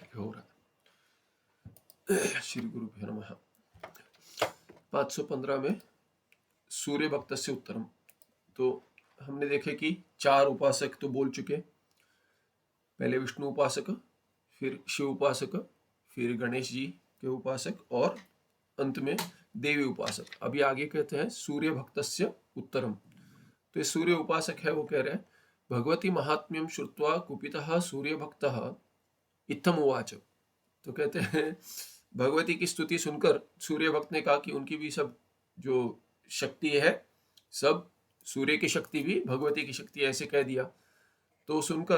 ठीक है, हो रहा है। श्री गुरुभ्यो नमः। 515 में सूर्य भक्त से उत्तरम। तो हमने देखे कि 4 उपासक तो बोल चुके, पहले विष्णु उपासक, फिर शिव उपासक, फिर गणेश जी के उपासक और अंत में देवी उपासक। अभी आगे कहते हैं सूर्य भक्त से उत्तरम। तो ये सूर्य उपासक है, वो कह रहे हैं भगवती महात्म्यम श्रुत्वा कुपितः सूर्य भक्त इत्थम उवाच। तो कहते हैं भगवती की स्तुति सुनकर सूर्य भक्त ने कहा कि उनकी भी सब जो शक्ति है, सब सूर्य की शक्ति भी भगवती की शक्ति, ऐसे कह दिया। तो सुनकर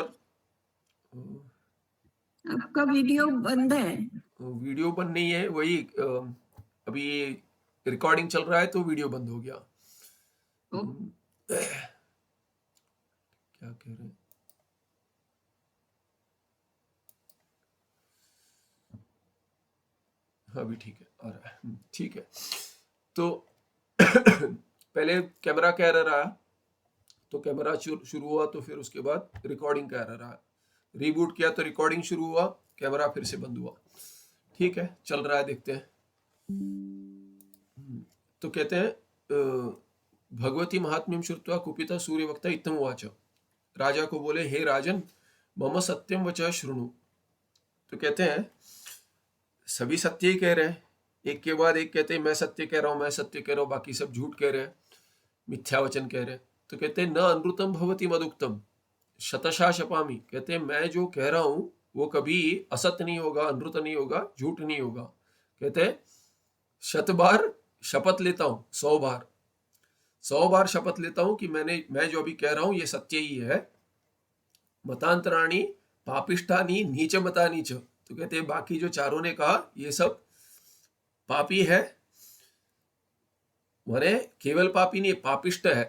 आपका वीडियो बंद है। वीडियो बंद नहीं है, वही अभी रिकॉर्डिंग चल रहा है तो वीडियो बंद हो गया। क्या कह रहे हैं? हाँ भी ठीक है, आ रहा है, ठीक है। तो पहले कैमरा का एरर आया, तो कैमरा शुरू हुआ, तो फिर उसके बाद रिकॉर्डिंग का एरर आया, रीबूट किया तो रिकॉर्डिंग शुरू हुआ, कैमरा फिर से बंद हुआ। ठीक है, चल रहा है, देखते हैं। तो कहते हैं भगवती महात्म्यम श्रुत्वा कुपिता सूर्य वक्ता इत्थम उवाच। राजा को बोले, हे राजन, मम सत्यम वचः शृणु। तो कहते हैं सभी सत्य ही कह रहे हैं, एक के बाद एक कहते हैं मैं सत्य कह रहा हूं, मैं सत्य कह रहा हूं, बाकी सब झूठ कह रहे हैं, मिथ्या वचन कह रहे हैं। तो कहते हैं न अनृतम भवति मदुक्तम शतशा शपामी। कहते हैं मैं जो कह रहा हूं वो कभी असत्य नहीं होगा, अनृत नहीं होगा, झूठ नहीं होगा। कहते हैं 100 बार शपथ लेता हूं, 100 बार शपथ लेता हूं कि मैं जो अभी कह रहा हूं ये सत्य ही है। मतांतराणी पापिष्ठानी नीच मता नीच। तो कहते हैं बाकी जो चारों ने कहा ये सब पापी है, माने केवल पापी नहीं, पापिष्ट है,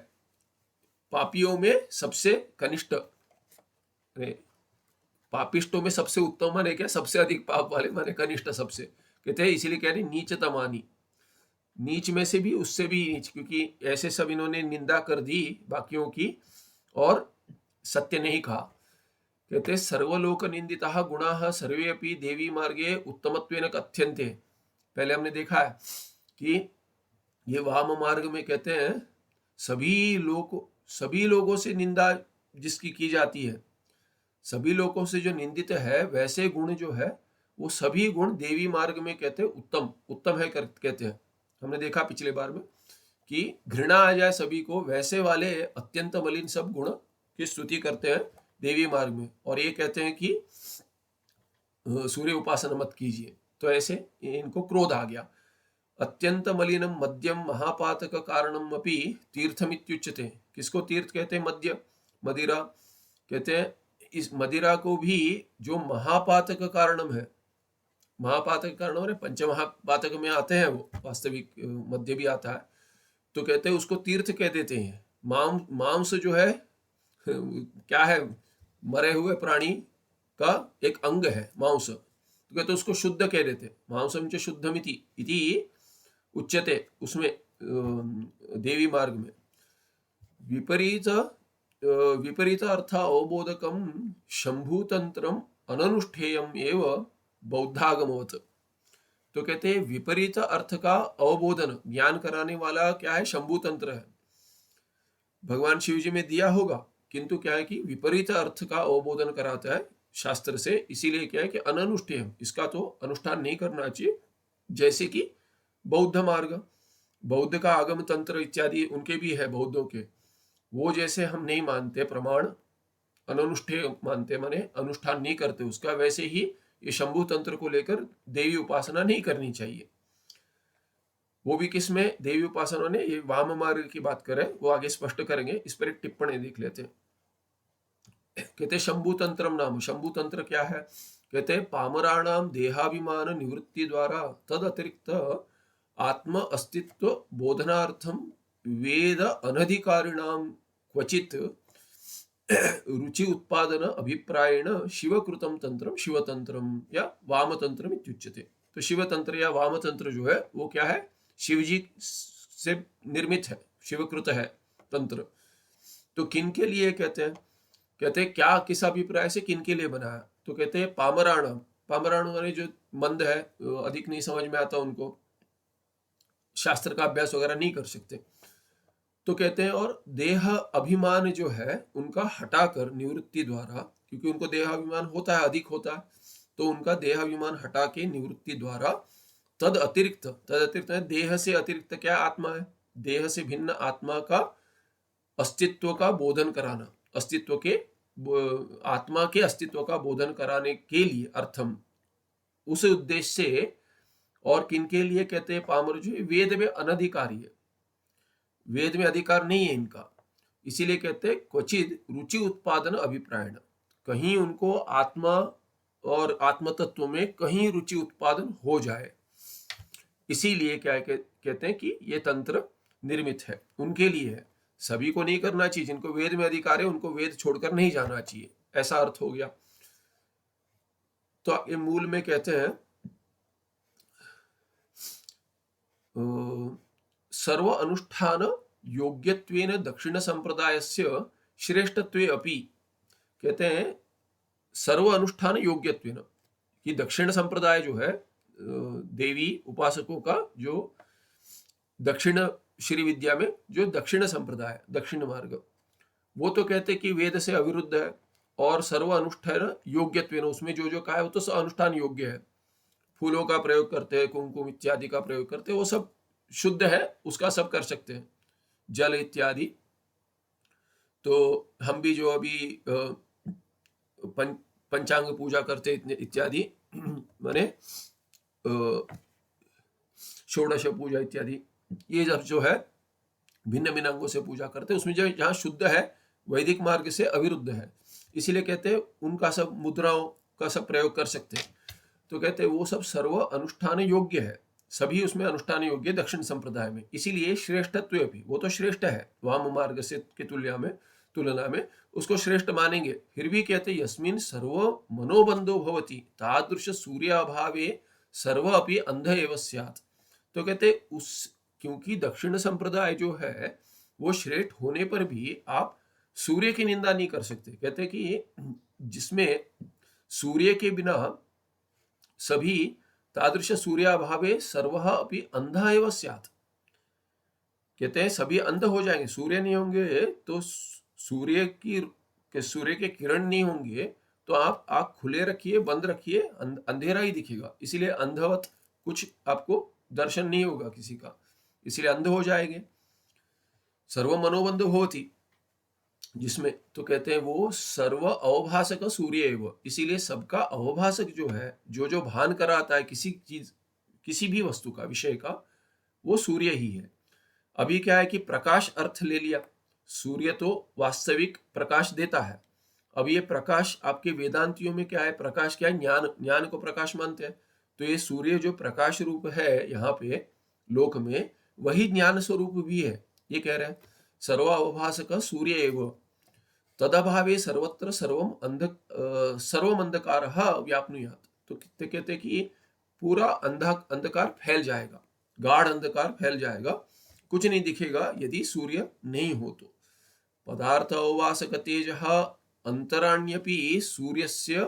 पापियों में सबसे कनिष्ठ, पापिष्टों में सबसे उत्तम माने क्या, सबसे अधिक पाप वाले माने कनिष्ठ सबसे। कहते हैं इसीलिए कह रहे नीचतमानी, नीच में से भी उससे भी नीच, क्योंकि ऐसे सब इन्होंने निंदा कर दी बाकियों की और सत्य नहीं कहा। कहते सर्वलोक निंदिता गुणाः सर्वे अपि देवी मार्गे उत्तमत्वेन कथ्यन्ते। पहले हमने देखा है कि ये वाम मार्ग में कहते हैं सभी लोगों से निंदा जिसकी की जाती है, सभी लोगों से जो निंदित है, वैसे गुण जो है वो सभी गुण देवी मार्ग में कहते हैं उत्तम है कहते हैं। हमने देखा पिछले बार में कि घृणा आ जाए सभी को, वैसे वाले अत्यंत मलिन सब गुण की स्तुति करते हैं देवी मार्ग में, और ये कहते हैं कि सूर्य उपासना मत कीजिए। तो ऐसे इनको क्रोध आ गया। अत्यंत मलिनम मद्यम महापातक कारणम अपि तीर्थमित्युच्यते। किसको तीर्थ कहते हैं? मद्य, मदिरा। कहते हैं इस मदिरा को भी जो महापातक कारणम है, महापातक कारण मैंने पंचमहापातक में आते हैं वो, वास्तविक मद्य भी आता है, तो कहते हैं उसको तीर्थ कह देते हैं। मांस जो है क्या है, मरे हुए प्राणी का एक अंग है मांस, तो कहते उसको शुद्ध कह देते, मांसम च शुद्धमिति इति उच्यते उसमें देवी मार्ग में। विपरीत अर्थ अवबोधकम शंभुतंत्रम अननुष्ठेयम एव बौद्धागमवत। तो कहते हैं विपरीत अर्थ का अवबोधन, ज्ञान कराने वाला क्या है? शंभु तंत्र है, भगवान शिव जी में दिया होगा, किंतु क्या है कि विपरीत अर्थ का अवबोधन कराता है शास्त्र से। इसीलिए क्या है कि अननुष्ठेय, इसका तो अनुष्ठान नहीं करना चाहिए। जैसे कि बौद्ध मार्ग, बौद्ध का आगम तंत्र इत्यादि उनके भी है बौद्धों के, वो जैसे हम नहीं मानते प्रमाण, अनुष्ठेय मानते माने अनुष्ठान नहीं करते उसका, वैसे ही ये शंभु तंत्र को लेकर देवी उपासना नहीं करनी चाहिए। वो भी किसमें देवी उपासना ने, ये वाम मार्ग की बात करें, वो आगे स्पष्ट करेंगे, इस पर एक टिप्पणी देख लेते हैं। कहते शंभु तंत्रम नाम, शंभु तंत्र क्या है? कहते पामराणाम देहाभिमान निवृत्ति द्वारा तद अतिरिक्त आत्म अस्तित्व बोधनार्थम वेद अनधिकारिणाम क्वचित रुचि उत्पादन अभिप्रायेण शिवकृतम तंत्रम शिवतंत्रम या वामतंत्रम इत्युच्यते। तो शिवतंत्र या वामतंत्र जो है वो क्या है? शिवजी से निर्मित है, शिवकृत है तंत्र। तो किन के लिए कहते हैं? कहते हैं क्या, किस अभिप्राय से, किन के लिए बनाया? तो कहते हैं पामराणाम, पामराणु माने जो मंद है, अधिक नहीं समझ में आता, उनको शास्त्र का अभ्यास वगैरह नहीं कर सकते। तो कहते हैं और देह अभिमान जो है उनका हटाकर निवृत्ति द्वारा, क्योंकि उनको देह अभिमान होता है, अधिक होता है, तो उनका देह अभिमान हटा के निवृत्ति द्वारा तद अतिरिक्त है, देह से अतिरिक्त क्या आत्मा है, देह से भिन्न आत्मा का अस्तित्व का बोधन कराना, अस्तित्व के आत्मा के अस्तित्व का बोधन कराने के लिए अर्थम, उस उद्देश्य से। और किनके लिए कहते हैं पामर जो वेद में अनधिकारी है, वेद में अधिकार नहीं है इनका, इसीलिए कहते हैं क्वचित रुचि उत्पादन अभिप्रायण, कहीं उनको आत्मा और आत्म तत्व में कहीं रुचि उत्पादन हो जाए, इसीलिए क्या कहते हैं कि ये तंत्र निर्मित है, उनके लिए है, सभी को नहीं करना चाहिए। जिनको वेद में अधिकार है उनको वेद छोड़कर नहीं जाना चाहिए, ऐसा अर्थ हो गया। तो ये मूल में कहते हैं सर्व अनुष्ठान योग्यत्वेन दक्षिण संप्रदायस्य श्रेष्ठत्वे अपि, कहते हैं सर्व अनुष्ठान योग्यत्वेन, कि दक्षिण संप्रदाय जो है देवी उपासकों का, जो दक्षिण श्री विद्या में जो दक्षिण संप्रदाय, दक्षिण मार्ग, वो तो कहते कि वेद से अविरुद्ध है, और सर्व अनुष्ठान योग्यत्वेन, उसमें जो जो कहा है वो तो अनुष्ठान योग्य है, फूलों का प्रयोग करते हैं, कुमकुम इत्यादि का प्रयोग करते हैं, वो सब शुद्ध है, उसका सब कर सकते हैं, जल इत्यादि। तो हम भी जो अभी पंचांग पूजा करते इत्यादि, माने षोडश पूजा इत्यादि, ये जब जो है भिन्न भिन्न अंगों से पूजा करते हैं, उसमें जो जहाँ शुद्ध है, वैदिक मार्ग से अविरुद्ध है, इसीलिए कहते हैं उनका सब मुद्राओं का सब प्रयोग कर सकते हैं। तो कहते हैं वो सब सर्व अनुष्ठान योग्य है, सभी उसमें अनुष्ठान योग्य दक्षिण संप्रदाय में, इसीलिए श्रेष्ठत्व भी, वो तो श्रेष्ठ है वाम मार्ग से की तुलना में उसको श्रेष्ठ मानेंगे। फिर भी कहते यस्मिन सर्व मनोबंधो भवति तादृश सूर्याभावे सर्व अपि अंध एव स्यात्। तो कहते उस, क्योंकि दक्षिण संप्रदाय जो है वो श्रेष्ठ होने पर भी आप सूर्य की निंदा नहीं कर सकते। कहते कि जिसमें सूर्य के बिना सभी, तादृश सूर्याभावे सर्वः अपि अंधा एव स्यात्, कहते हैं सभी अंध हो जाएंगे, सूर्य नहीं होंगे तो सूर्य के किरण नहीं होंगे तो आप आँख खुले रखिए, बंद रखिए, अंधेरा ही दिखेगा, इसीलिए अंधवत कुछ आपको दर्शन नहीं होगा किसी का, इसलिए अंध हो जाएंगे। सर्व मनोबंध होती जिसमें, तो कहते हैं वो सर्व अवभासक सूर्य एव, इसीलिए सबका अवभासक जो है, जो जो भान कराता है किसी चीज, किसी भी वस्तु का, विषय का, वो सूर्य ही है। अभी क्या है कि प्रकाश अर्थ ले लिया, सूर्य तो वास्तविक प्रकाश देता है। अब ये प्रकाश आपके वेदांतियों में क्या है, प्रकाश क्या है, ज्ञान, ज्ञान को प्रकाश मानते हैं। तो ये सूर्य जो प्रकाश रूप है यहाँ पे लोक में, वही ज्ञान स्वरूप भी है, ये कह रहे हैं। सर्व अवभासक सूर्य एव तदभावे सर्वत्र सर्वम अंधकार व्याप्नुयात्। तो कहते कि पूरा अंधकार फैल जाएगा, गाढ़ अंधकार फैल जाएगा, कुछ नहीं दिखेगा यदि सूर्य नहीं हो तो। पदार्थ अवभासक तेज अंतराण्यपि सूर्यस्य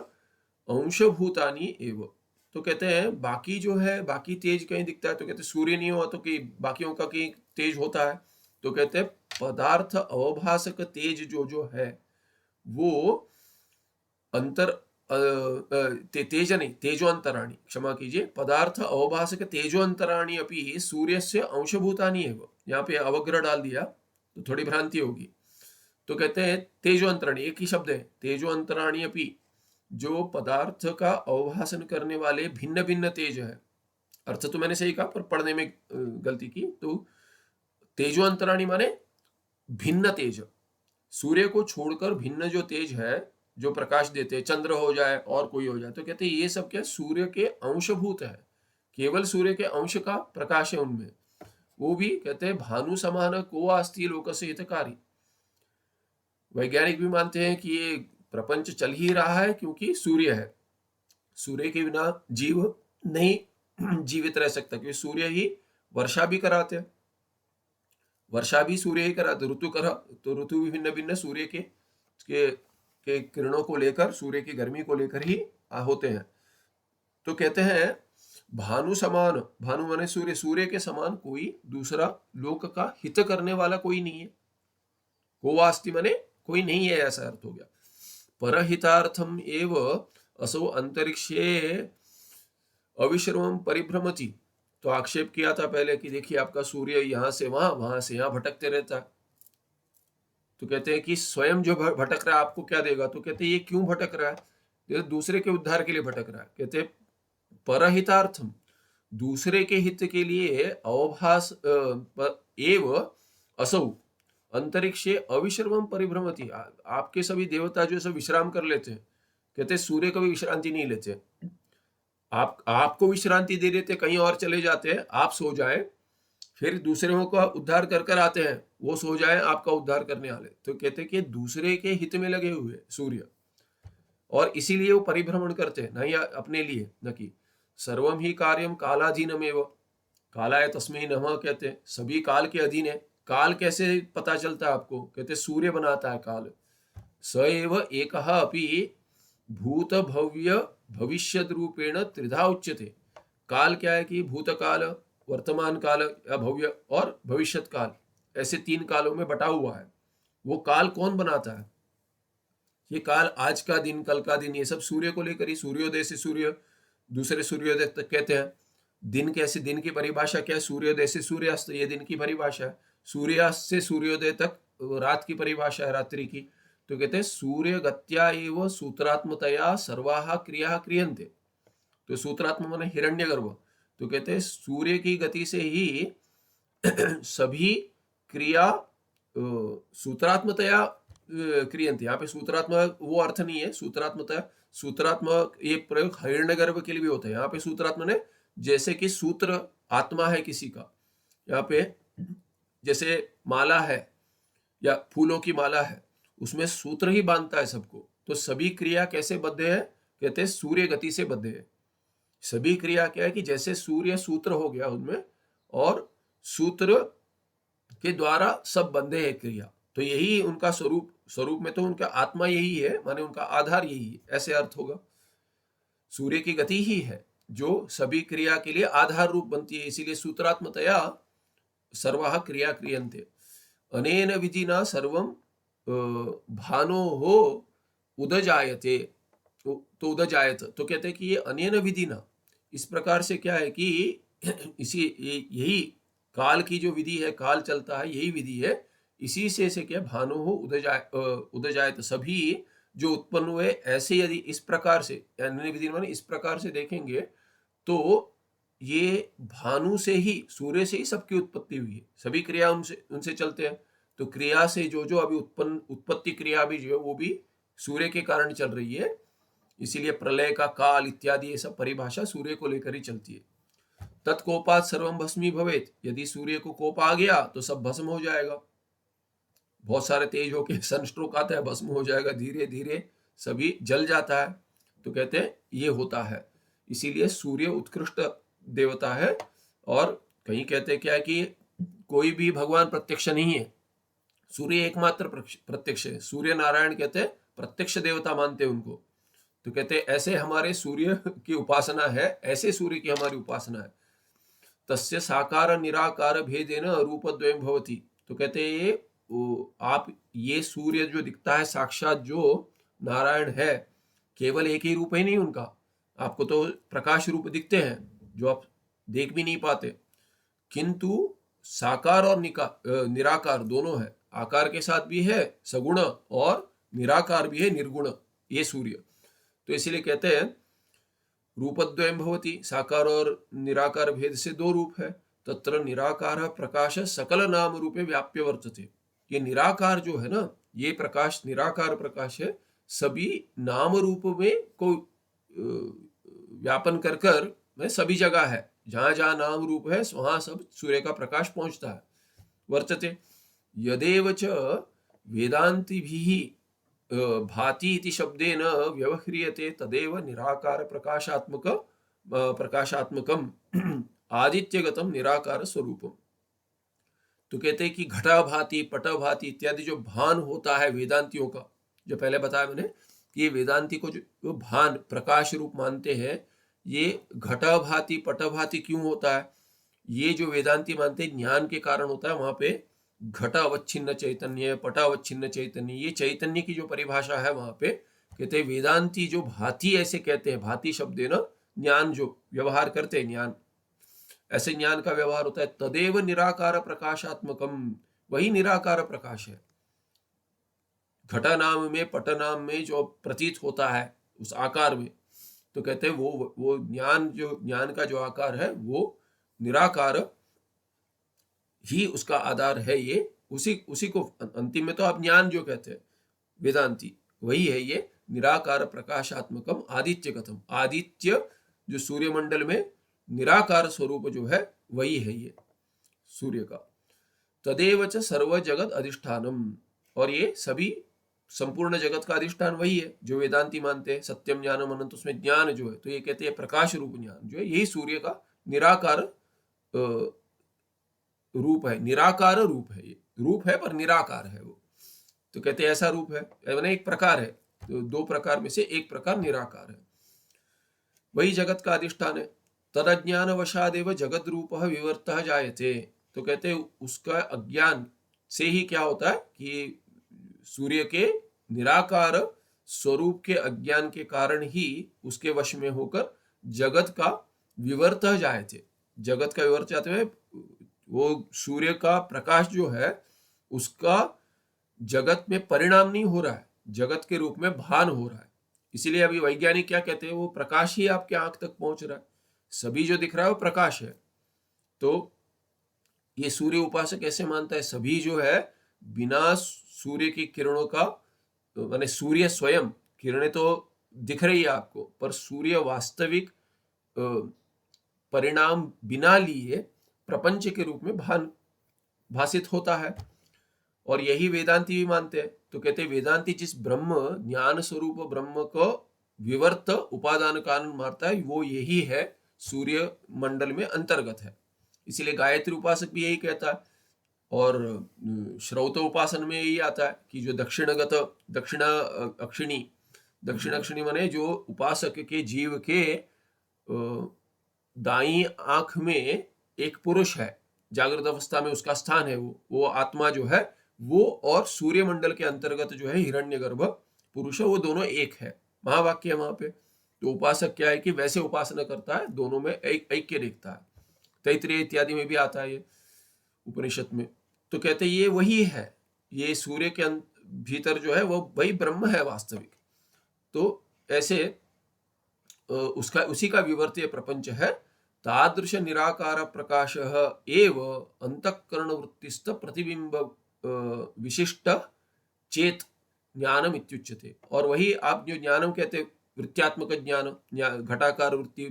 अंशभूतानि एव। तो कहते हैं बाकी जो है, बाकी तेज कहीं दिखता है तो कहते सूर्य नहीं हुआ तो कि बाकियों का कहीं तेज होता है। तो कहते हैं पदार्थ अवभासक तेज जो जो है वो अंतर तेज नहीं, तेजो अंतराणी, क्षमा कीजिए, पदार्थ अवभासक तेजो अंतराणी अपि सूर्यस्य अंशभूतानि एव। यहाँ पे अवग्रह डाल दिया तो थोड़ी भ्रांति होगी। तो कहते हैं तेजो अंतराणी, एक ही शब्द है, तेजो अंतराणी अपि, जो पदार्थ का अवभाषण करने वाले भिन्न भिन्न तेज है। अर्थ तो मैंने सही कहा पर पढ़ने में गलती की। तो तेजो अंतराणी माने भिन्न तेज, सूर्य को छोड़कर भिन्न जो तेज है, जो प्रकाश देते, चंद्र हो जाए और कोई हो जाए, तो कहते हैं ये सब क्या सूर्य के अंशभूत है, केवल सूर्य के अंश का प्रकाश है उनमें। वो भी कहते हैं भानु समान को आस्ति लोकस्य हितकारी। वैज्ञानिक भी मानते हैं कि ये प्रपंच चल ही रहा है क्योंकि सूर्य है, सूर्य के बिना जीव नहीं जीवित रह सकता, क्योंकि सूर्य ही वर्षा भी कराते हैं, वर्षा भी सूर्य ही कराते, ऋतु करा तो ऋतु भी भिन्न भिन्न सूर्य के किरणों को लेकर, सूर्य की गर्मी को लेकर ही होते हैं। तो कहते हैं भानु समान, भानु माने सूर्य, सूर्य के समान कोई दूसरा लोक का हित करने वाला कोई नहीं है। को वास्ति माने कोई नहीं है, ऐसा अर्थ हो गया। परहितार्थम एव असो अंतरिक्षे अविश्रमम परिभ्रमति। तो आक्षेप किया था पहले कि देखिए आपका सूर्य यहां से वहां, वहां से यहां भटकते रहता है। तो कहते हैं कि स्वयं जो भटक रहा है आपको क्या देगा? तो कहते हैं ये क्यों भटक रहा है? ये दूसरे के उद्धार के लिए भटक रहा है। कहते हैं परहितार्थम, दूसरे के हित के लिए अवभास एव असौ अंतरिक्षे अविश्रमम परिभ्रमति। आपके सभी देवता जो सब विश्राम कर लेते हैं, कहते हैं सूर्य कभी विश्रांति नहीं लेते। आपको विश्रांति दे देते, कहीं और चले जाते हैं, आप सो जाए, फिर दूसरों का उद्धार कर कर आते हैं, वो सो जाए आपका उद्धार करने वाले। तो कहते हैं कि दूसरे के हित में लगे हुए सूर्य, और इसीलिए वो परिभ्रमण करते हैं, नहीं अपने लिए, न कि सर्वम ही कार्यम कालाधीनमेव, कालाय तस्मै नमः, कहते हैं सभी काल के अधीन है। काल कैसे पता चलता है आपको? कहते सूर्य बनाता है काल। स एव एकः अपि भूत भव्य भविष्यद रूपेण त्रिधा उच्यते। काल क्या है कि भूतकाल, वर्तमान काल या भव्य और भविष्यत काल, ऐसे तीन कालों में बटा हुआ है। वो काल कौन बनाता है? ये काल आज का दिन, कल का दिन, ये सब सूर्य को लेकर ही। सूर्योदय से सूर्य, दूसरे सूर्योदय तक कहते हैं। दिन कैसे, दिन की परिभाषा क्या है? सूर्योदय से सूर्यास्त, ये दिन की परिभाषा है। सूर्यास्त से सूर्योदय तक रात की परिभाषा है, रात्रि की। तो कहते हैं सूर्य गत्या एव सूत्रात्मतया सर्वाः क्रियाः क्रियन्ते। तो सूत्रात्म माने हिरण्यगर्भ। तो कहते हैं सूर्य की गति से ही सभी क्रिया सूत्रात्मतया क्रियन्ते। यहाँ पे सूत्रात्म वो अर्थ नहीं है सूत्रात्मतया। सूत्रात्म ये प्रयोग हिरण्यगर्भ के लिए भी होता है। यहाँ पे सूत्रात्म ने जैसे कि सूत्र आत्मा है किसी का, यहाँ पे जैसे माला है या फूलों की माला है, उसमें सूत्र ही बांधता है सबको। तो सभी क्रिया कैसे बद्ध है? कहते हैं सूर्य गति से बद्ध है। सभी क्रिया क्या है कि जैसे सूर्य सूत्र हो गया उनमें, और सूत्र के द्वारा सब बंधे है क्रिया। तो यही उनका स्वरूप, स्वरूप में तो उनका आत्मा यही है, माने उनका आधार यही है, ऐसे अर्थ होगा। सूर्य की गति ही है जो सभी क्रिया के लिए आधार रूप बनती है, इसीलिए सूत्रात्मतया सर्वाः क्रिया क्रियन्ते। अनेन विधिना सर्वम भानोः उदजायते। तो उदजायत, तो कहते हैं कि ये अनेन विधिना, इस प्रकार से क्या है कि इसी यही काल की जो विधि है, काल चलता है, यही विधि है। इसी से क्या भानोः उदजायत, सभी जो उत्पन्न हुए ऐसे यदि इस प्रकार से, अनेन विधि माने इस प्रकार से देखेंगे तो ये भानु से ही, सूर्य से ही सबकी उत्पत्ति हुई है। सभी क्रिया उनसे चलते हैं। तो क्रिया से जो जो अभी उत्पत्ति क्रिया भी जो है वो भी सूर्य के कारण चल रही है। इसीलिए प्रलय का काल इत्यादि ये सब परिभाषा सूर्य को लेकर ही चलती है। तत्कोपात सर्वम भस्मी भवेत, यदि सूर्य को कोप आ गया तो सब भस्म हो जाएगा। बहुत सारे तेज होके सनस्ट्रोक आता है, भस्म हो जाएगा, धीरे धीरे सभी जल जाता है। तो कहते हैं ये होता है। इसीलिए सूर्य उत्कृष्ट देवता है। और कहीं कहते हैं क्या है कि कोई भी भगवान प्रत्यक्ष नहीं है, सूर्य एकमात्र प्रत्यक्ष है। सूर्य नारायण कहते हैं प्रत्यक्ष देवता मानते हैं उनको। तो कहते हैं ऐसे हमारे सूर्य की उपासना है, ऐसे सूर्य की हमारी उपासना है। तस्य साकार निराकार भेदेन रूपद्वयं भवति। तो कहते हैं ये आप ये सूर्य जो दिखता है साक्षात जो नारायण है, केवल एक ही रूप ही नहीं उनका, आपको तो प्रकाश रूप दिखते हैं जो आप देख भी नहीं पाते, किंतु साकार और निराकार दोनों है। आकार के साथ भी है सगुण, और निराकार भी है निर्गुण, ये सूर्य। तो इसीलिए कहते हैं रूपद्वयं भवति, साकार और निराकार भेद से दो रूप है। तत्र निराकार प्रकाश सकल नाम रूपे व्याप्य वर्तते। ये निराकार जो है ना, ये प्रकाश निराकार प्रकाश है, सभी नाम रूप में को व्यापन कर कर में सभी जगह है। जहां जहां नाम रूप है वहां सब सूर्य का प्रकाश पहुंचता है। वर्तते यदेव च वेदांतिभिः भाति इति शब्देन व्यवह्रियते तदेव निराकार प्रकाशात्मकम आदित्यगतम निराकार स्वरूपम। तो कहते हैं कि घटा भाति, पट भाति इत्यादि जो भान होता है वेदांतियों का, जो पहले बताया मैंने कि ये वेदांति को जो भान प्रकाश रूप मानते हैं, ये घटाभाति पटाभाति क्यों होता है? ये जो वेदांती मानते हैं ज्ञान के कारण होता है, वहां पे घटावच्छिन्न चैतन्य, पटावच्छिन्न चैतन्य, ये चैतन्य की जो परिभाषा है वहां पे कहते हैं वेदांती जो भाति ऐसे कहते हैं, भाति शब्द है ना, ज्ञान जो व्यवहार करते हैं, ज्ञान ऐसे ज्ञान का व्यवहार होता है। तदेव निराकार प्रकाशात्मकम, वही निराकार प्रकाश है। घटा नाम में पट नाम में जो प्रतीत होता है उस आकार में, तो कहते हैं वो ज्ञान, जो ज्ञान का जो आकार है वो निराकार ही उसका आधार है। ये उसी को अंतिम में तो आप ज्ञान जो कहते हैं वेदांती, वही है ये निराकार प्रकाशात्मकम आदित्य कथम। आदित्य जो सूर्यमंडल में निराकार स्वरूप जो है वही है ये सूर्य का। तदेव च सर्व जगत अधिष्ठानम, और ये सभी संपूर्ण जगत का अधिष्ठान वही है जो वेदांती मानते हैं। सत्यम ज्ञानम अनंत, उसमें ज्ञान जो है तो ये कहते हैं प्रकाश रूप ज्ञान जो है, यही सूर्य का निराकार रूप है। निराकार रूप है, ये रूप है पर निराकार है वो, तो कहते हैं ऐसा रूप है, यानी एक प्रकार है, तो दो प्रकार में से एक प्रकार निराकार है, वही जगत का अधिष्ठान है। तद अज्ञान वशादेव जगत रूप विवर्तः जायते, तो कहते हैं उसका अज्ञान से ही क्या होता है कि सूर्य के निराकार स्वरूप के अज्ञान के कारण ही उसके वश में होकर जगत का विवर्तः जायते, जगत का विवर्त जाते हुए वो सूर्य का प्रकाश जो है उसका जगत में परिणाम नहीं हो रहा है, जगत के रूप में भान हो रहा है। इसीलिए अभी वैज्ञानिक क्या कहते हैं, वो प्रकाश ही आपके आंख तक पहुंच रहा है, सभी जो दिख रहा है वो प्रकाश है। तो ये सूर्य उपासक कैसे मानता है, सभी जो है बिना सूर्य की किरणों का, माने सूर्य स्वयं, किरणें तो दिख रही है आपको, पर सूर्य वास्तविक परिणाम बिना लिए प्रपंच के रूप में भासित होता है। और यही वेदांती भी मानते हैं। तो कहते हैं वेदांती जिस ब्रह्म ज्ञान स्वरूप ब्रह्म को विवर्त उपादान कारण मानता है, वो यही है, सूर्य मंडल में अंतर्गत है। इसीलिए गायत्री उपासक भी यही कहता है। और श्रौत उपासन में यही आता है कि जो दक्षिण अक्षिणी माने जो उपासक के जीव के दाई आंख में एक पुरुष है, जागृत अवस्था में उसका स्थान है, वो आत्मा जो है वो, और सूर्यमंडल के अंतर्गत जो है हिरण्यगर्भ पुरुष है, वो दोनों एक है। महावाक्य है वहां पे। तो उपासक क्या है कि वैसे उपासना करता है, दोनों में ऐक्य देखता है। तैत्तिरीय इत्यादि में भी आता है ये उपनिषद में। तो कहते ये वही है, ये सूर्य के भीतर जो है वो वही ब्रह्म है वास्तविक। तो ऐसे उसका उसी का विवर्तीय प्रपंच है। तादृश निराकार प्रकाश एव अंतःकरण वृत्तिस्थ प्रतिबिंब विशिष्ट चेत ज्ञानम इत्युच्यते। और वही आप जो ज्ञानम कहते हैं वृत्त्यात्मक ज्ञान, घटाकार वृत्ति,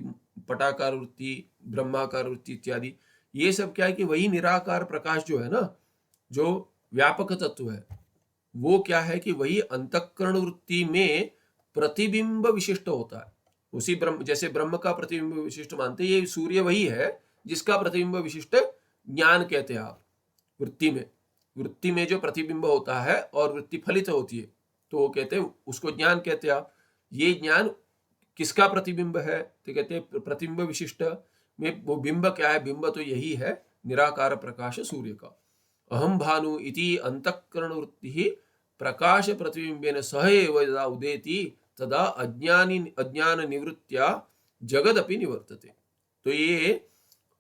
पटाकार वृत्ति, ब्रह्माकार वृत्ति इत्यादि, ये सब क्या है कि वही निराकार प्रकाश जो है ना, जो व्यापक तत्व है, वो क्या है कि वही अंतःकरण वृत्ति में प्रतिबिंब विशिष्ट होता है। उसी ब्रह्म, जैसे ब्रह्म का प्रतिबिंब विशिष्ट मानते, ये सूर्य वही है जिसका प्रतिबिंब विशिष्ट ज्ञान कहते हैं आप। वृत्ति में जो प्रतिबिंब होता है और वृत्ति फलित होती है, तो वो कहते हैं उसको ज्ञान कहते हैं आप। ये ज्ञान किसका प्रतिबिंब है, तो कहते हैं प्रतिबिंब विशिष्ट में वो बिंब क्या है, बिंब तो यही है निराकार प्रकाश सूर्य का। अहम भानु इति अंतःकरण वृत्ति प्रकाश प्रतिबिंबेन सह एव यदा उदेति तदा अज्ञान निवृत्त्या जगदपि निवर्तते। तो ये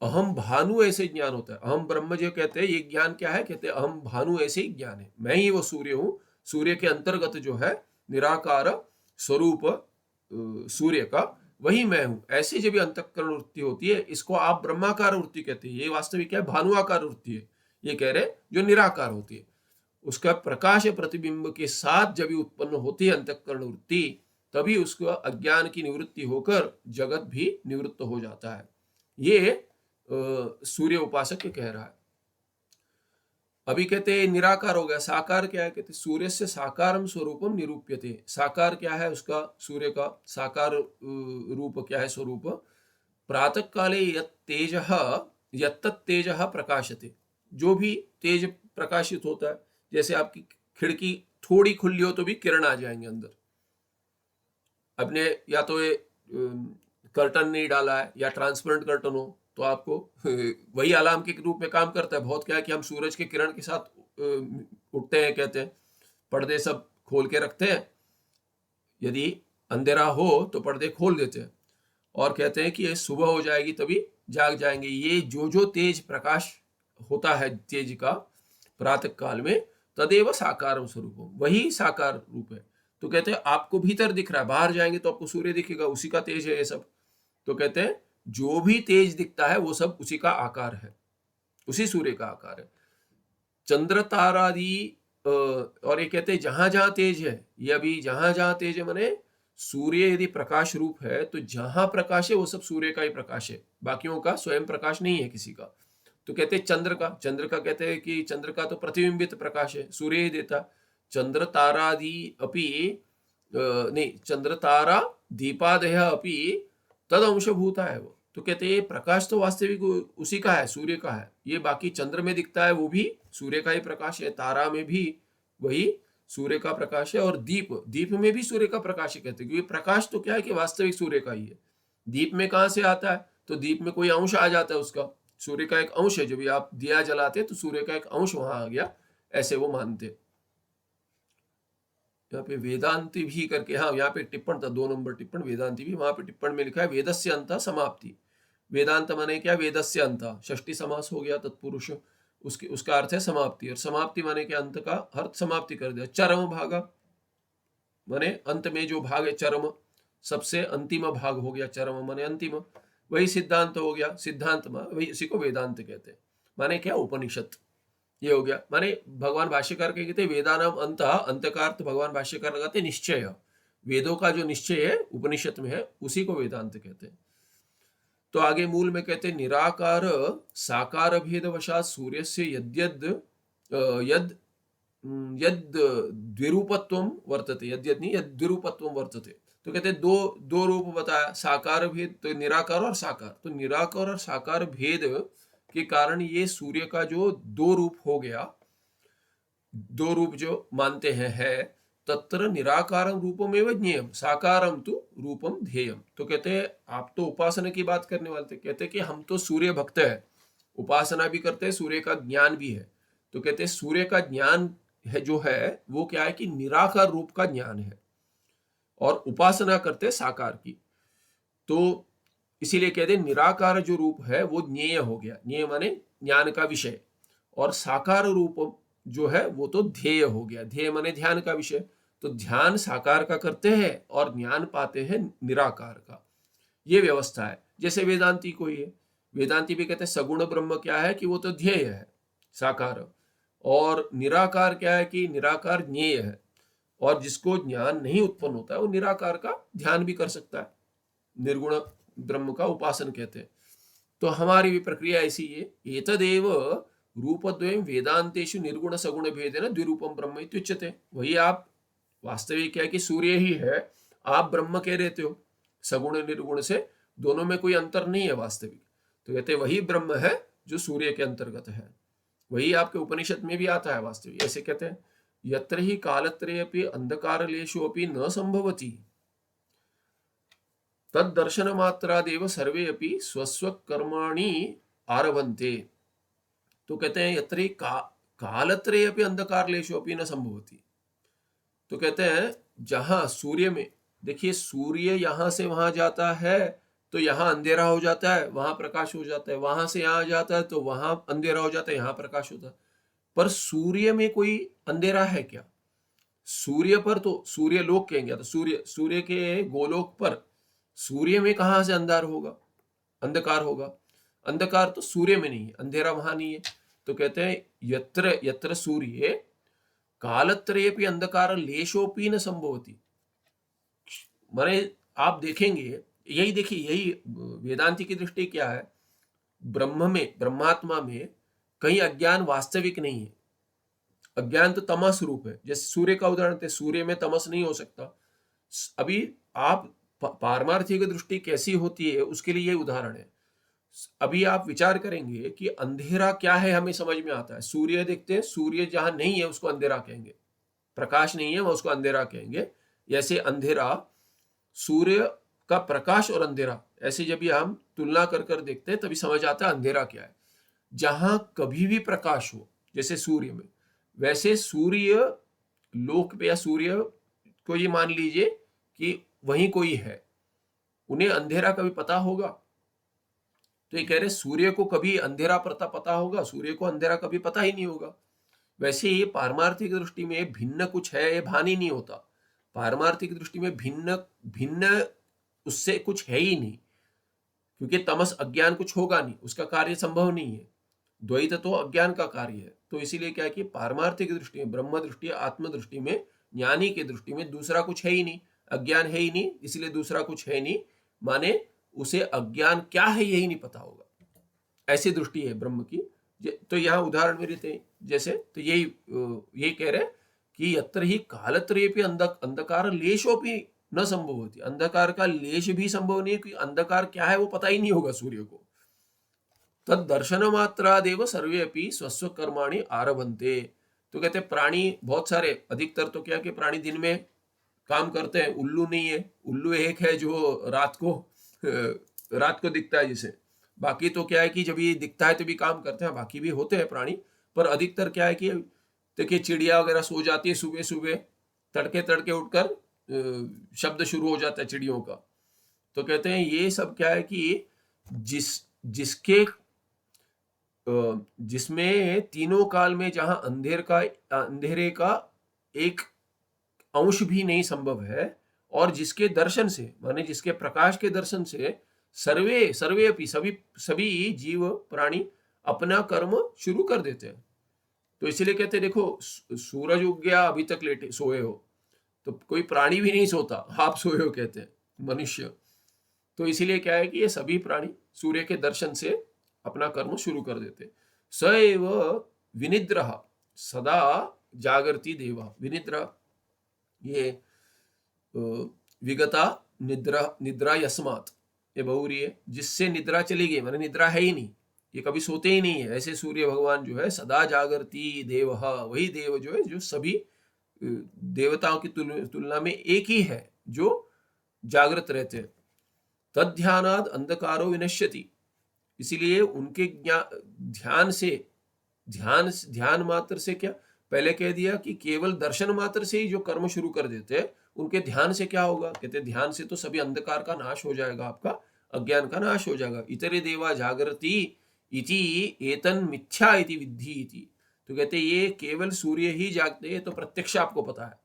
अहम भानु ऐसे ज्ञान होता है। अहम ब्रह्म जो कहते हैं ये ज्ञान क्या है, कहते हैं अहम भानु ऐसे ही ज्ञान है, मैं ही वो सूर्य हूं, सूर्य के अंतर्गत जो है निराकार स्वरूप सूर्य का वही मैं हूं। ऐसे जब अंतःकरण वृत्ति होती है, इसको आप ब्रह्माकार वृत्ति कहते हैं, ये वास्तविक क्या है, भानुआकार वृत्ति है। ये कह रहे जो निराकार होती है, उसका प्रकाश प्रतिबिंब के साथ जब उत्पन्न होती है अंतःकरण वृत्ति, तभी उसको अज्ञान की निवृत्ति होकर जगत भी निवृत्त हो जाता है। ये सूर्य उपासक कह रहा है। अभी कहते हैं निराकार हो गया, साकार क्या है, कहते सूर्य से साकारम स्वरूपम निरूप्यते। साकार क्या है उसका, सूर्य का साकार रूप क्या है, स्वरूप। प्रातः काले यत्त तेज प्रकाशते, जो भी तेज प्रकाशित होता है, जैसे आपकी खिड़की थोड़ी खुली हो तो भी किरण आ जाएंगे अंदर। अपने या तो ये कर्टन नहीं डाला है या ट्रांसपेरेंट कर्टन हो तो आपको वही अलार्म के रूप में काम करता है। बहुत क्या है कि हम सूरज के किरण के साथ उठते हैं, कहते हैं पर्दे सब खोल के रखते हैं, यदि अंधेरा हो तो पर्दे खोल देते हैं और कहते हैं कि ये सुबह हो जाएगी तभी जाग जाएंगे। ये जो तेज प्रकाश होता है तेज का प्रातः काल में, तदेव साकारम स्वरूपम, वही साकार रूप है। तो कहते हैं आपको भीतर दिख रहा है, बाहर जाएंगे तो आपको सूर्य दिखेगा, उसी का तेज है ये सब। तो कहते हैं जो भी तेज दिखता है वो सब उसी का आकार है, उसी सूर्य का आकार है। चंद्र तारादि और ये कहते हैं जहां जहां तेज है, ये अभी जहां जहां तेज है माने सूर्य यदि प्रकाश रूप है तो जहां प्रकाश है वो सब सूर्य का ही प्रकाश है, बाकियों का स्वयं प्रकाश नहीं है किसी का। तो कहते हैं चंद्र का कहते हैं कि चंद्र का तो प्रतिबिंबित प्रकाश है, सूर्य ही देता। चंद्र तारादि अपि नहीं, चंद्र तारा दीपादय अपि तद अंशभूता है वो। तो कहते हैं प्रकाश तो वास्तविक उसी का है, सूर्य का है। ये बाकी चंद्र में दिखता है वो भी सूर्य का ही प्रकाश है, तारा में भी वही सूर्य का प्रकाश है, और दीप में भी सूर्य का प्रकाश है कहते हैं, क्योंकि प्रकाश तो क्या है कि वास्तविक सूर्य का ही है। दीप में कहाँ से आता है? तो दीप में कोई अंश आ जाता है उसका, सूर्य का एक अंश है। जब भी आप दिया जलाते तो सूर्य का एक अंश वहां आ गया, ऐसे वो मानते। यहाँ पे वेदांति भी करके, हाँ यहाँ पे टिप्पण था 2 नंबर टिप्पण वेदांति भी, वहां पे टिप्पण में लिखा है वेदस्य अंत समाप्ति। वेदांत माने क्या? वेदस्य अंत, षष्ठी समास हो गया तत्पुरुष, उसका अर्थ है समाप्ति। और समाप्ति माने क्या? अंत का अर्थ समाप्ति कर दिया। चरम भागा माने अंत में जो भाग है, चरम सबसे अंतिम भाग हो गया, चरम माने अंतिम, वही सिद्धांत हो गया। सिद्धांत वही, इसी को वेदांत कहते हैं। माने क्या? उपनिषद, ये हो गया। माने भगवान भाष्यकार कहते वेदानाम अंत का अर्थ भगवान भाष्यकार लगाते निश्चय, वेदों का जो निश्चय है उपनिषद में है, उसी को वेदांत कहते हैं। तो आगे मूल में कहते निराकार साकार भेद वशात सूर्य से यद्यद यद यद द्विरूपत्वम वर्तते, यद्यद नहीं यद द्विरूपत्वम वर्तते। तो कहते दो रूप बताया, साकार भेद, तो निराकार और साकार। तो निराकार और साकार भेद के कारण ये सूर्य का जो 2 रूप हो गया, 2 रूप जो मानते हैं है, तत्र निराकारम रूपम एवं ज्ञेयम साकारम तु रूपम ध्येयम। तो कहते हैं आप तो उपासना की बात करने वाले थे, कहते हैं कि हम तो सूर्य भक्त है, उपासना भी करते हैं, सूर्य का ज्ञान भी है। तो कहते हैं सूर्य का ज्ञान है जो है वो क्या है कि निराकार रूप का ज्ञान है, और उपासना करते हैं साकार की। तो इसीलिए कहते हैं निराकार जो रूप है वो ज्ञेय हो गया, ज्ञेय माने ज्ञान का विषय, और साकार रूप जो है वो तो ध्येय हो गया, ध्येय माने ध्यान का विषय। तो ध्येय साकार का करते हैं और ज्ञान पाते हैं निराकार का, ये व्यवस्था है। जैसे वेदांती को ही है, वेदांती भी कहते हैं सगुण ब्रह्म क्या है कि वो तो ध्येय है साकार, और निराकार क्या है कि निराकार ज्ञेय है, और जिसको ज्ञान नहीं उत्पन्न होता है वो निराकार का ध्यान भी कर सकता है, निर्गुण ब्रह्म का उपासन कहते हैं। तो हमारी भी प्रक्रिया ऐसी है। एतदेव रूपद्वयं वेदांतेषु निर्गुण सगुण भेदेन द्विरूपम ब्रह्म इत्युच्यते। वही आप वास्तविक है कि सूर्य ही है, आप ब्रह्म कह देते हो, सगुण निर्गुण से दोनों में कोई अंतर नहीं है वास्तविक। तो कहते वही ब्रह्म है जो सूर्य के अंतर्गत है, वही आपके उपनिषद में भी आता है वास्तविक। ऐसे कहते हैं यत्र ही कालत्रयेऽपि अंधकारलेशोऽपि न संभवति तद दर्शन मात्रादेव सर्वे अपि स्वस्व कर्माणि आरभन्ते। तो कहते हैं यत्र कालत्रयेऽपि अंधकारलेशोऽपि न संभवति। तो कहते हैं जहां सूर्य में, देखिए सूर्य यहां से वहां जाता है तो यहां अंधेरा हो जाता है, वहां प्रकाश हो जाता है, वहां से यहां जाता है तो वहां अंधेरा हो जाता है, यहां प्रकाश होता है। पर सूर्य में कोई अंधेरा है क्या? सूर्य पर तो सूर्य लोक कहेंगे, तो सूर्य के गोलोक पर सूर्य में कहां से अंधार होगा, अंधकार होगा? अंधकार तो सूर्य में नहीं है, अंधेरा वहां नहीं है। तो कहते हैं यत्र यत्र सूर्य कालत्रयेऽपि अंधकार लेशोपि न संभवति। माने आप देखेंगे, यही देखिए, यही वेदांति की दृष्टि क्या है, ब्रह्म में, ब्रह्मात्मा में कहीं अज्ञान वास्तविक नहीं है। अज्ञान तो तमस रूप है। जैसे सूर्य का उदाहरण थे, सूर्य में तमस नहीं हो सकता। अभी आप पारमार्थिक दृष्टि कैसी होती है उसके लिए ये उदाहरण है। अभी आप विचार करेंगे कि अंधेरा क्या है, हमें समझ में आता है। सूर्य देखते हैं, सूर्य जहां नहीं है उसको अंधेरा कहेंगे, प्रकाश नहीं है वो उसको अंधेरा कहेंगे। जैसे अंधेरा सूर्य का प्रकाश और अंधेरा, ऐसे जब भी हम तुलना कर कर देखते हैं तभी समझ आता है अंधेरा क्या है। जहां कभी भी प्रकाश हो, जैसे सूर्य में, वैसे सूर्य लोक पे या सूर्य को ये मान लीजिए कि वहीं कोई है, उन्हें अंधेरा कभी पता होगा? तो ये कह रहे सूर्य को कभी अंधेरा पता होगा? सूर्य को अंधेरा कभी पता ही नहीं होगा। वैसे ये पारमार्थिक दृष्टि में भिन्न कुछ है, ये भान ही नहीं होता। पारमार्थिक दृष्टि में भिन्न भिन्न उससे कुछ है ही नहीं, क्योंकि तमस अज्ञान कुछ होगा नहीं, उसका कार्य संभव नहीं है। द्वैत तो अज्ञान का कार्य है। तो इसीलिए क्या है कि पारमार्थिक दृष्टि में, ब्रह्म दृष्टि, आत्म दृष्टि में, ज्ञानी की दृष्टि में दूसरा कुछ है ही नहीं, अज्ञान है ही नहीं, इसलिए दूसरा कुछ है नहीं, माने उसे अज्ञान क्या है यही नहीं पता होगा। ऐसी दृष्टि है ब्रह्म की। तो यहाँ उदाहरण में रहते हैं जैसे, तो यही कह रहे कि यत्र ही कालत्रयेपि अंधकार लेशोपि न संभव होती, अंधकार का लेश भी संभव नहीं है, क्योंकि अंधकार क्या है वो पता ही नहीं होगा सूर्य को। तद दर्शन मात्रादेव सर्वे अपनी स्वस्व कर्माणि आरभन्ते। तो कहते प्राणी बहुत सारे, अधिकतर तो क्या कि प्राणी दिन में काम करते हैं, उल्लू नहीं है, उल्लू एक है जो रात को दिखता है जिसे, बाकी तो क्या है कि जब ये दिखता है तभी काम करते हैं, बाकी भी होते हैं प्राणी, पर अधिकतर क्या है कि देखिए चिड़िया वगैरह सो जाती है सुबह सुबह, तड़के तड़के उठकर शब्द शुरू हो जाता है चिड़ियों का। तो कहते हैं ये सब क्या है कि जिसमें तीनों काल में जहां अंधेरे का एक अंश भी नहीं संभव है, और जिसके दर्शन से, माने जिसके प्रकाश के दर्शन से सर्वे अपनी सभी जीव प्राणी अपना कर्म शुरू कर देते हैं। तो इसीलिए कहते हैं देखो सूरज उग गया, अभी तक लेटे सोए हो, तो कोई प्राणी भी नहीं सोता, आप सोए हो कहते हैं मनुष्य। तो इसीलिए क्या है कि ये सभी प्राणी सूर्य के दर्शन से अपना कर्म शुरू कर देते। स एव विनिद्रः सदा जागर्ति देवा। विनिद्रा ये विगता निद्रा यस्मात्, ये बहुरी है, जिससे निद्रा चली गई, माने निद्रा है ही नहीं, ये कभी सोते ही नहीं है। ऐसे सूर्य भगवान जो है सदा जागर्ति देवः, वही देव जो है जो सभी देवताओं की तुलना में एक ही है जो जागृत रहते हैं। तद्ध्यानाद अंधकारो विनश्यति, इसीलिए उनके ध्यान मात्र से क्या, पहले कह दिया कि केवल दर्शन मात्र से ही जो कर्म शुरू कर देते हैं उनके ध्यान से क्या होगा, कहते ध्यान से तो सभी अंधकार का नाश हो जाएगा, आपका अज्ञान का नाश हो जाएगा। इतरे देवा जागृति इति एतन मिथ्या इति विद्धि इति। तो कहते ये केवल सूर्य ही जागते हैं, तो प्रत्यक्ष आपको पता है,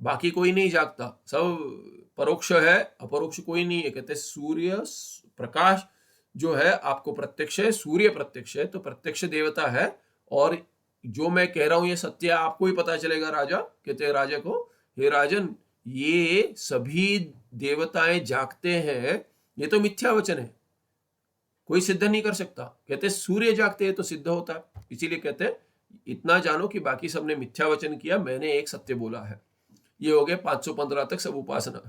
बाकी कोई नहीं जागता, सब परोक्ष है, अपरोक्ष कोई नहीं है। कहते सूर्य प्रकाश जो है आपको प्रत्यक्ष है, सूर्य प्रत्यक्ष है, तो प्रत्यक्ष देवता है, और जो मैं कह रहा हूं ये सत्य आपको ही पता चलेगा। राजा कहते राजा को, हे राजन ये सभी देवताएं जागते हैं, ये तो मिथ्या वचन है, कोई सिद्ध नहीं कर सकता। कहते सूर्य जागते हैं तो सिद्ध होता है। इसीलिए कहते इतना जानो कि बाकी सबने मिथ्या वचन किया, मैंने एक सत्य बोला है। ये हो गए 515 तक सब उपासना।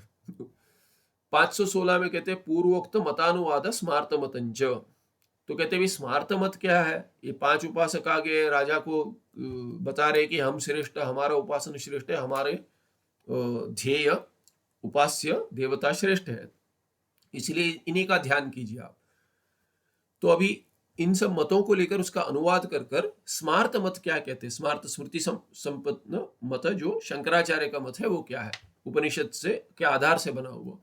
516 में कहते पूर्वोक्त मतानुवाद स्मार्त मतंच। तो कहते भी स्मार्त मत क्या है, ये 5 उपासक आगे राजा को बता रहे कि हम श्रेष्ठ, हमारा उपासन श्रेष्ठ है, हमारे ध्येय उपास्य देवता श्रेष्ठ है, इसलिए इन्हीं का ध्यान कीजिए आप। तो अभी इन सब मतों को लेकर उसका अनुवाद कर कर स्मार्त मत क्या कहते हैं, स्मार्त स्मृति संपन्न मत जो शंकराचार्य का मत है वो क्या है, उपनिषद से के आधार से बना हुआ।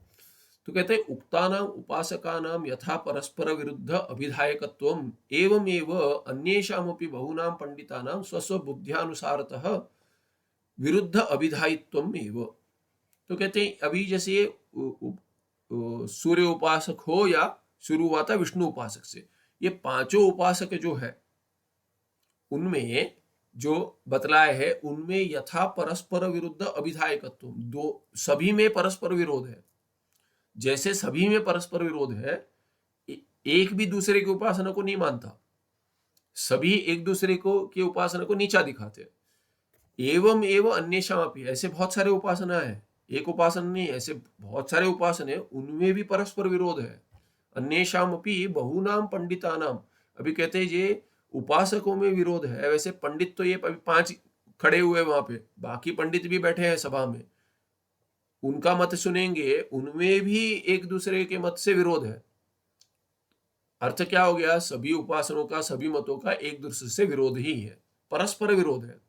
तो कहते हैं उक्तानाम उपासकानाम यथा परस्पर विरुद्ध अभिधायकत्वम एवमेव अन्येषामपि बहुनाम पंडितानाम स्वस्व बुद्ध्यानुसारतः विरुद्ध अभिधायित्वम एव। तो कहते हैं अभी जैसे सूर्य उपासक हो या शुरू हुआ था विष्णु उपासक से, ये पांचों उपासक जो है उनमें जो बतलाए है उनमें यथा परस्पर विरुद्ध अभिधायकत्व, दो सभी में परस्पर विरोध है। जैसे सभी में परस्पर विरोध है, एक भी दूसरे की उपासना को नहीं मानता, सभी एक दूसरे को की उपासना को नीचा दिखाते। एवं एवं अन्येषामपि, ऐसे बहुत सारे उपासना है, एक उपासना नहीं, ऐसे बहुत सारे उपासना है, उनमें भी परस्पर विरोध है। अन्येषामपि बहुनाम पंडितानाम, अभी कहते हैं ये उपासकों में विरोध है, वैसे पंडित तो ये 5 खड़े हुए वहां पे, बाकी पंडित भी बैठे हैं सभा में, उनका मत सुनेंगे, उनमें भी एक दूसरे के मत से विरोध है। अर्थ क्या हो गया? सभी उपासनों का, सभी मतों का एक दूसरे से विरोध ही है, परस्पर विरोध है।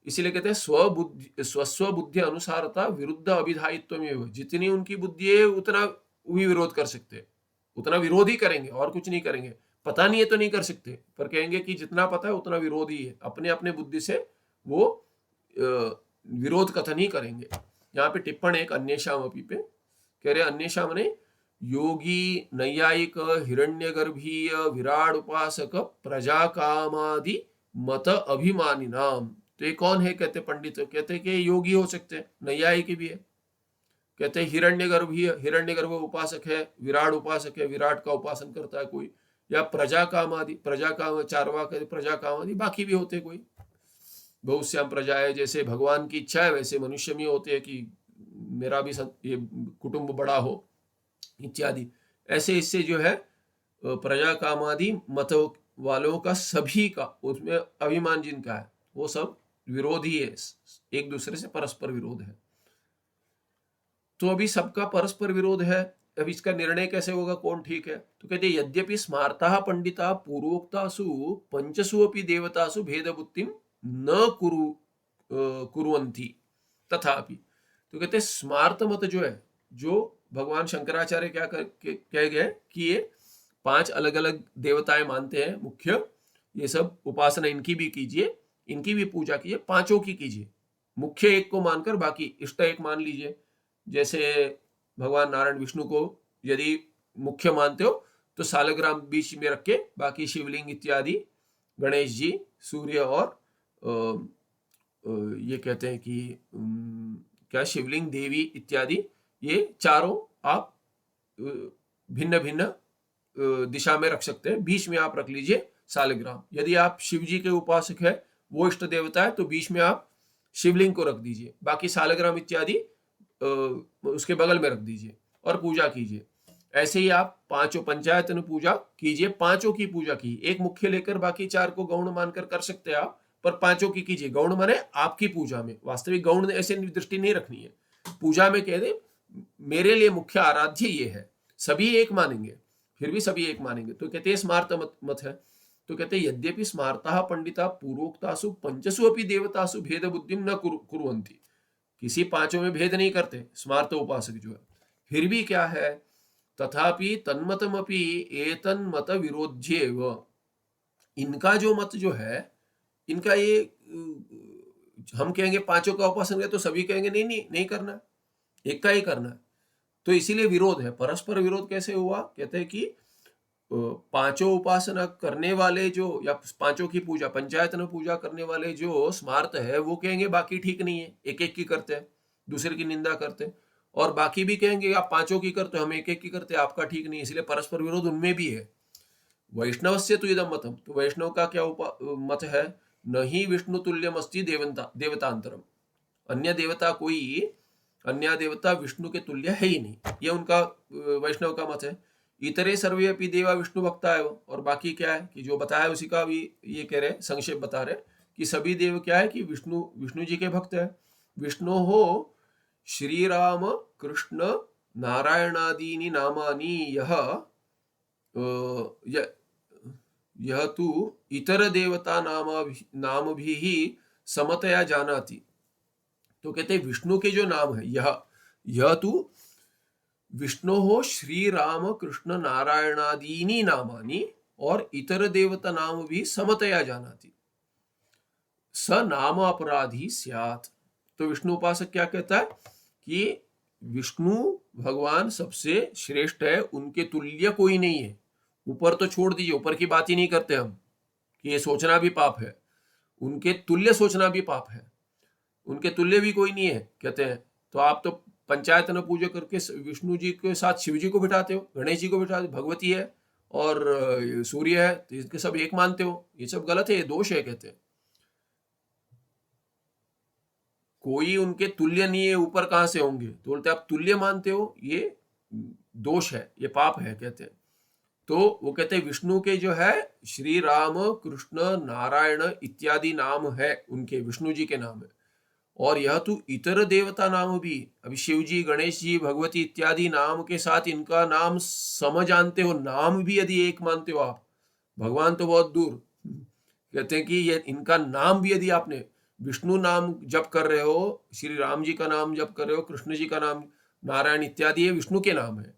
इसीलिए कहते हैं स्वबुद्धि, स्वस्व बुद्धि अनुसारता विरुद्ध अभिधायित्व। जितनी उनकी बुद्धि है उतना भी विरोध कर सकते हैं, उतना विरोध ही करेंगे और कुछ नहीं करेंगे। पता नहीं है तो नहीं कर सकते, पर कहेंगे कि जितना पता है उतना विरोध ही है। अपने अपने बुद्धि से वो विरोध कथन ही करेंगे। यहाँ पे टिप्पण एक अन्येषाम अपि पे कह रहे, अन्येषाम ने योगी, नैयायिक, हिरण्यगर्भीय, विराट उपासक, प्रजा कामादि मत अभिमानी नाम। तो ये कौन है? कहते पंडित, कहते कि योगी हो सकते हैं, नैयायिक भी है। कहते हिरण्यगर्भीय, हिरण्यगर्भ उपासक है, विराट उपासक है, विराट का उपासन करता है कोई, या प्रजा कामादि, प्रजा काम चारवा कहते, प्रजा कामादि बाकी भी होते कोई। बहुश्याम प्रजा है, जैसे भगवान की इच्छा है वैसे मनुष्य में होते हैं कि मेरा भी ये कुटुंब बड़ा हो इत्यादि। ऐसे इससे जो है प्रजा कामादि मत वालों का, सभी का उसमें अभिमान जिनका है वो सब विरोधी है, एक दूसरे से परस्पर विरोध है। तो अभी सबका परस्पर विरोध है, अब इसका निर्णय कैसे होगा, कौन ठीक है? तो कहते यद्यपि स्मार्ता पंडिता पूर्वोक्तासु पंचसु अपि देवतासु भेदबुद्धिं न कुर्वन्ति तथापि। तो कहते स्मार्त मत जो है, जो भगवान शंकराचार्य क्या कह गए कि ये 5 अलग अलग देवताएं मानते हैं मुख्य, ये सब उपासना इनकी भी कीजिए, इनकी भी पूजा कीजिए, पांचों की कीजिए, मुख्य एक को मानकर बाकी इष्ट एक मान लीजिए। जैसे भगवान नारायण विष्णु को यदि मुख्य मानते हो तो सालग्राम बीच में रख के बाकी शिवलिंग इत्यादि, गणेश जी, सूर्य और ये कहते हैं कि क्या शिवलिंग, देवी इत्यादि, ये चारों आप भिन्न भिन्न दिशा में रख सकते हैं। बीच में आप रख लीजिए सालग्राम। यदि आप शिव जी के उपासक है, वो इष्ट देवता है, तो बीच में आप शिवलिंग को रख दीजिए, बाकी सालग्राम इत्यादि उसके बगल में रख दीजिए और पूजा कीजिए। ऐसे ही आप पांचों पंचायतन पूजा कीजिए, पांचों की पूजा की, एक मुख्य लेकर बाकी 4 को गौण मानकर कर सकते हैं आप, पर पांचों की कीजिए। गौण माने आपकी पूजा में, वास्तविक गौण ऐसे दृष्टि नहीं रखनी है। पूजा में कह दे मेरे लिए मुख्य आराध्य ये है, सभी एक मानेंगे, फिर भी सभी एक मानेंगे। तो कहते हैं स्मार्त मत है। तो कहते हैं यद्यपि स्मार्ता पंडिता पूर्वोक्तासु पंचसु अपि देवतासु भेद बुद्धिं न कुर्वन्ति। किसी पांचों में भेद नहीं करते स्मार्त उपासक जो है, फिर भी क्या है, तथापि तन्मतमपि एतन्मत विरोध्येव। इनका जो मत जो है, इनका ये हम कहेंगे पांचों का उपासन है तो सभी कहेंगे नहीं नहीं नहीं करना, एक का ही करना। तो इसीलिए विरोध है। परस्पर विरोध कैसे हुआ? कहते हैं कि पांचों उपासना करने वाले जो, या पांचों की पूजा, पंचायतन पूजा करने वाले जो स्मार्त है, वो कहेंगे बाकी ठीक नहीं है, एक एक की करते हैं, दूसरे की निंदा करते हैं। और बाकी भी कहेंगे आप पांचों की करते हो, हम एक एक की करते हैं, आपका ठीक नहीं है। इसलिए परस्पर विरोध उनमें भी है। वैष्णव से तो इदम मतम, तो वैष्णव का क्या मत है? नहीं विष्णु तुल्यमस्ति देवतांतरम। अन्य देवता कोई, अन्य देवता विष्णु के तुल्य है ही नहीं, ये उनका वैष्णव का मत है। इतरे सर्वे अपि देवा विष्णु भक्ता है। और बाकी क्या है कि जो बताया उसी का भी ये कह रहे, संक्षेप बता रहे कि सभी देव क्या है कि विष्णु जी के भक्त है। विष्णु हो श्री राम कृष्ण नारायणादीनि नामानि यह तू इतर देवता नाम भी ही समतया जानाति। तो कहते विष्णु के जो नाम है, यह तू विष्णु हो श्री राम कृष्ण नारायणादीनि नामानि और इतर देवता नाम भी समतया जानाति स नाम अपराधी स्यात्। तो विष्णु उपासक क्या कहता है कि विष्णु भगवान सबसे श्रेष्ठ है, उनके तुल्य कोई नहीं है। ऊपर तो छोड़ दीजिए, ऊपर की बात ही नहीं करते हम कि ये सोचना भी पाप है, उनके तुल्य सोचना भी पाप है, उनके तुल्य भी कोई नहीं है कहते हैं। तो आप तो पंचायतन पूजा करके विष्णु जी के साथ शिव जी को बिठाते हो, गणेश जी को बिठाते हो, भगवती है और सूर्य है, तो इसके सब एक मानते हो। ये सब गलत है, ये दोष है। कहते हैं कोई उनके तुल्य नहीं है, ऊपर कहां से होंगे? तो बोलते आप तुल्य मानते हो, ये दोष है, ये पाप है कहते हैं। तो वो कहते हैं विष्णु के जो है श्री राम कृष्ण नारायण इत्यादि नाम है, उनके विष्णु जी के नाम है, और यह तो इतर देवता नाम भी, अभी शिव जी, गणेश जी, भगवती इत्यादि नाम के साथ इनका नाम समझ जानते हो, नाम भी यदि एक मानते हो आप, भगवान तो बहुत दूर, कहते हैं कि ये इनका नाम भी यदि आपने विष्णु नाम जप कर रहे हो, श्री राम जी का नाम जप कर रहे हो, कृष्ण जी का नाम, नारायण इत्यादि ये विष्णु के नाम है,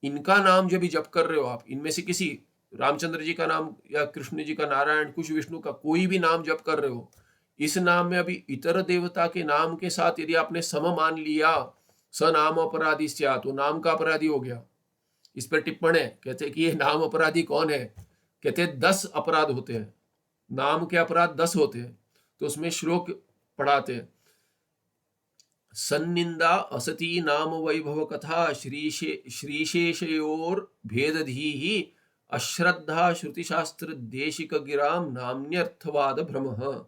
इनका नाम जब भी जप कर रहे हो आप, इनमें से किसी रामचंद्र जी का नाम या कृष्ण जी का, नारायण, कुछ विष्णु का, कोई भी नाम जप कर रहे हो, इस नाम में अभी इतर देवता के नाम के साथ यदि आपने सम मान लिया, स नाम अपराधी स्यात्, तो नाम का अपराधी हो गया। इस पर टिप्पण है, कहते हैं कि ये नाम अपराधी कौन है, कहते हैं 10 अपराध होते हैं, नाम के अपराध 10 होते हैं। तो उसमें श्लोक पढ़ाते हैं, सन्निंदा असती नाम वैभव कथा श्रीशेषयोर भेदधीहि अश्रद्धा श्रुतिशास्त्र देशिक गिराम नाम्यर्थवाद भ्रमः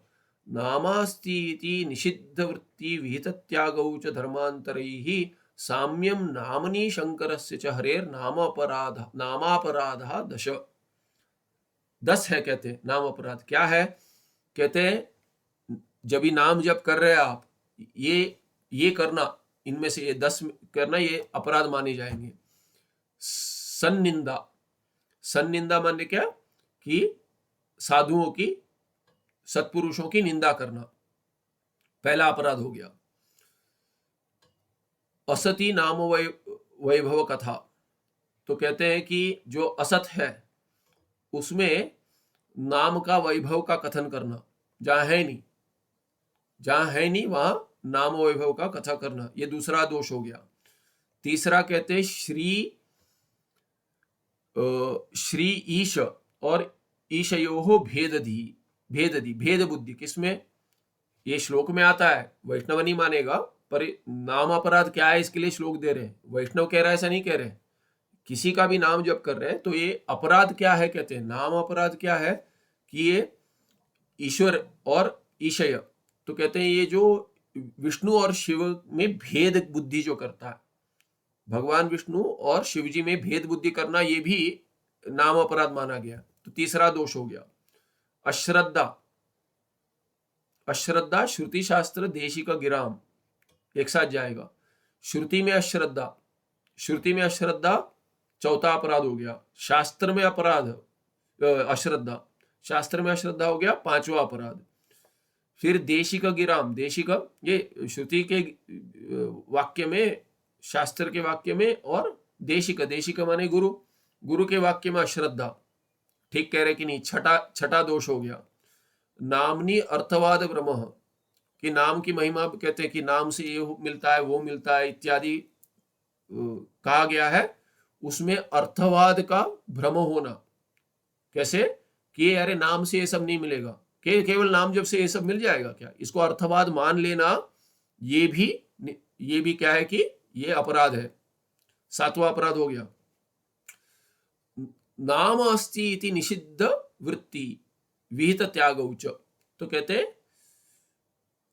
नामास्ति इति निषिद्ध वृत्ति विहित त्यागौ च धर्मांतरैः साम्यम नामनी शंकरस्य च हरेर नामापराधा 10 है, कहते हैं नाम अपराध क्या है, कहते हैं जब भी नाम जप कर रहे हैं आप, ये करना, इनमें से ये 10 करना, ये अपराध माने जाएंगे। सन्निंदा, सन्निंदा माने क्या, कि साधुओं की, सत्पुरुषों की निंदा करना, पहला अपराध हो गया। असती नाम वैभव कथा, तो कहते हैं कि जो असत है उसमें नाम का वैभव का कथन करना, जहां है नहीं वहां नाम वैभव का कथा करना, ये दूसरा दोष हो गया। तीसरा कहते हैं श्री ईश और ईशयो भेद बुद्धि, किसमें, ये श्लोक में आता है, वैष्णव नहीं मानेगा, पर नाम अपराध क्या है इसके लिए श्लोक दे रहे हैं, वैष्णव कह रहा है ऐसा नहीं कह रहे, किसी का भी नाम जप कर रहे हैं तो ये अपराध क्या है, कहते हैं नाम अपराध क्या है कि ये ईश्वर और ईशय, तो कहते हैं ये जो विष्णु और शिव में भेद बुद्धि जो करता है, भगवान विष्णु और शिव जी में भेद बुद्धि करना, ये भी नाम अपराध माना गया। तो तीसरा दोष हो गया। अश्रद्धा श्रुति शास्त्र देशिक गिराम, एक साथ जाएगा, श्रुति में अश्रद्धा चौथा अपराध हो गया, शास्त्र में अश्रद्धा, शास्त्र में अश्रद्धा हो गया पांचवा अपराध। फिर देशिक गिराम, देशिक ये श्रुति के वाक्य में, शास्त्र के वाक्य में, और देशिक माने गुरु के वाक्य में अश्रद्धा, ठीक कह रहे कि नहीं, छठा दोष हो गया। नामनी अर्थवाद भ्रम, कि नाम की महिमा, कहते हैं कि नाम से ये मिलता है वो मिलता है इत्यादि कहा गया है, उसमें अर्थवाद का भ्रम होना, कैसे कि अरे नाम से ये सब नहीं मिलेगा, केवल नाम जब से ये सब मिल जाएगा क्या, इसको अर्थवाद मान लेना, ये भी क्या है कि ये अपराध है, सातवां अपराध हो गया। नाम अस्ति इति निषिद्ध वृत्ति विहित त्याग उच्च, तो कहते हैं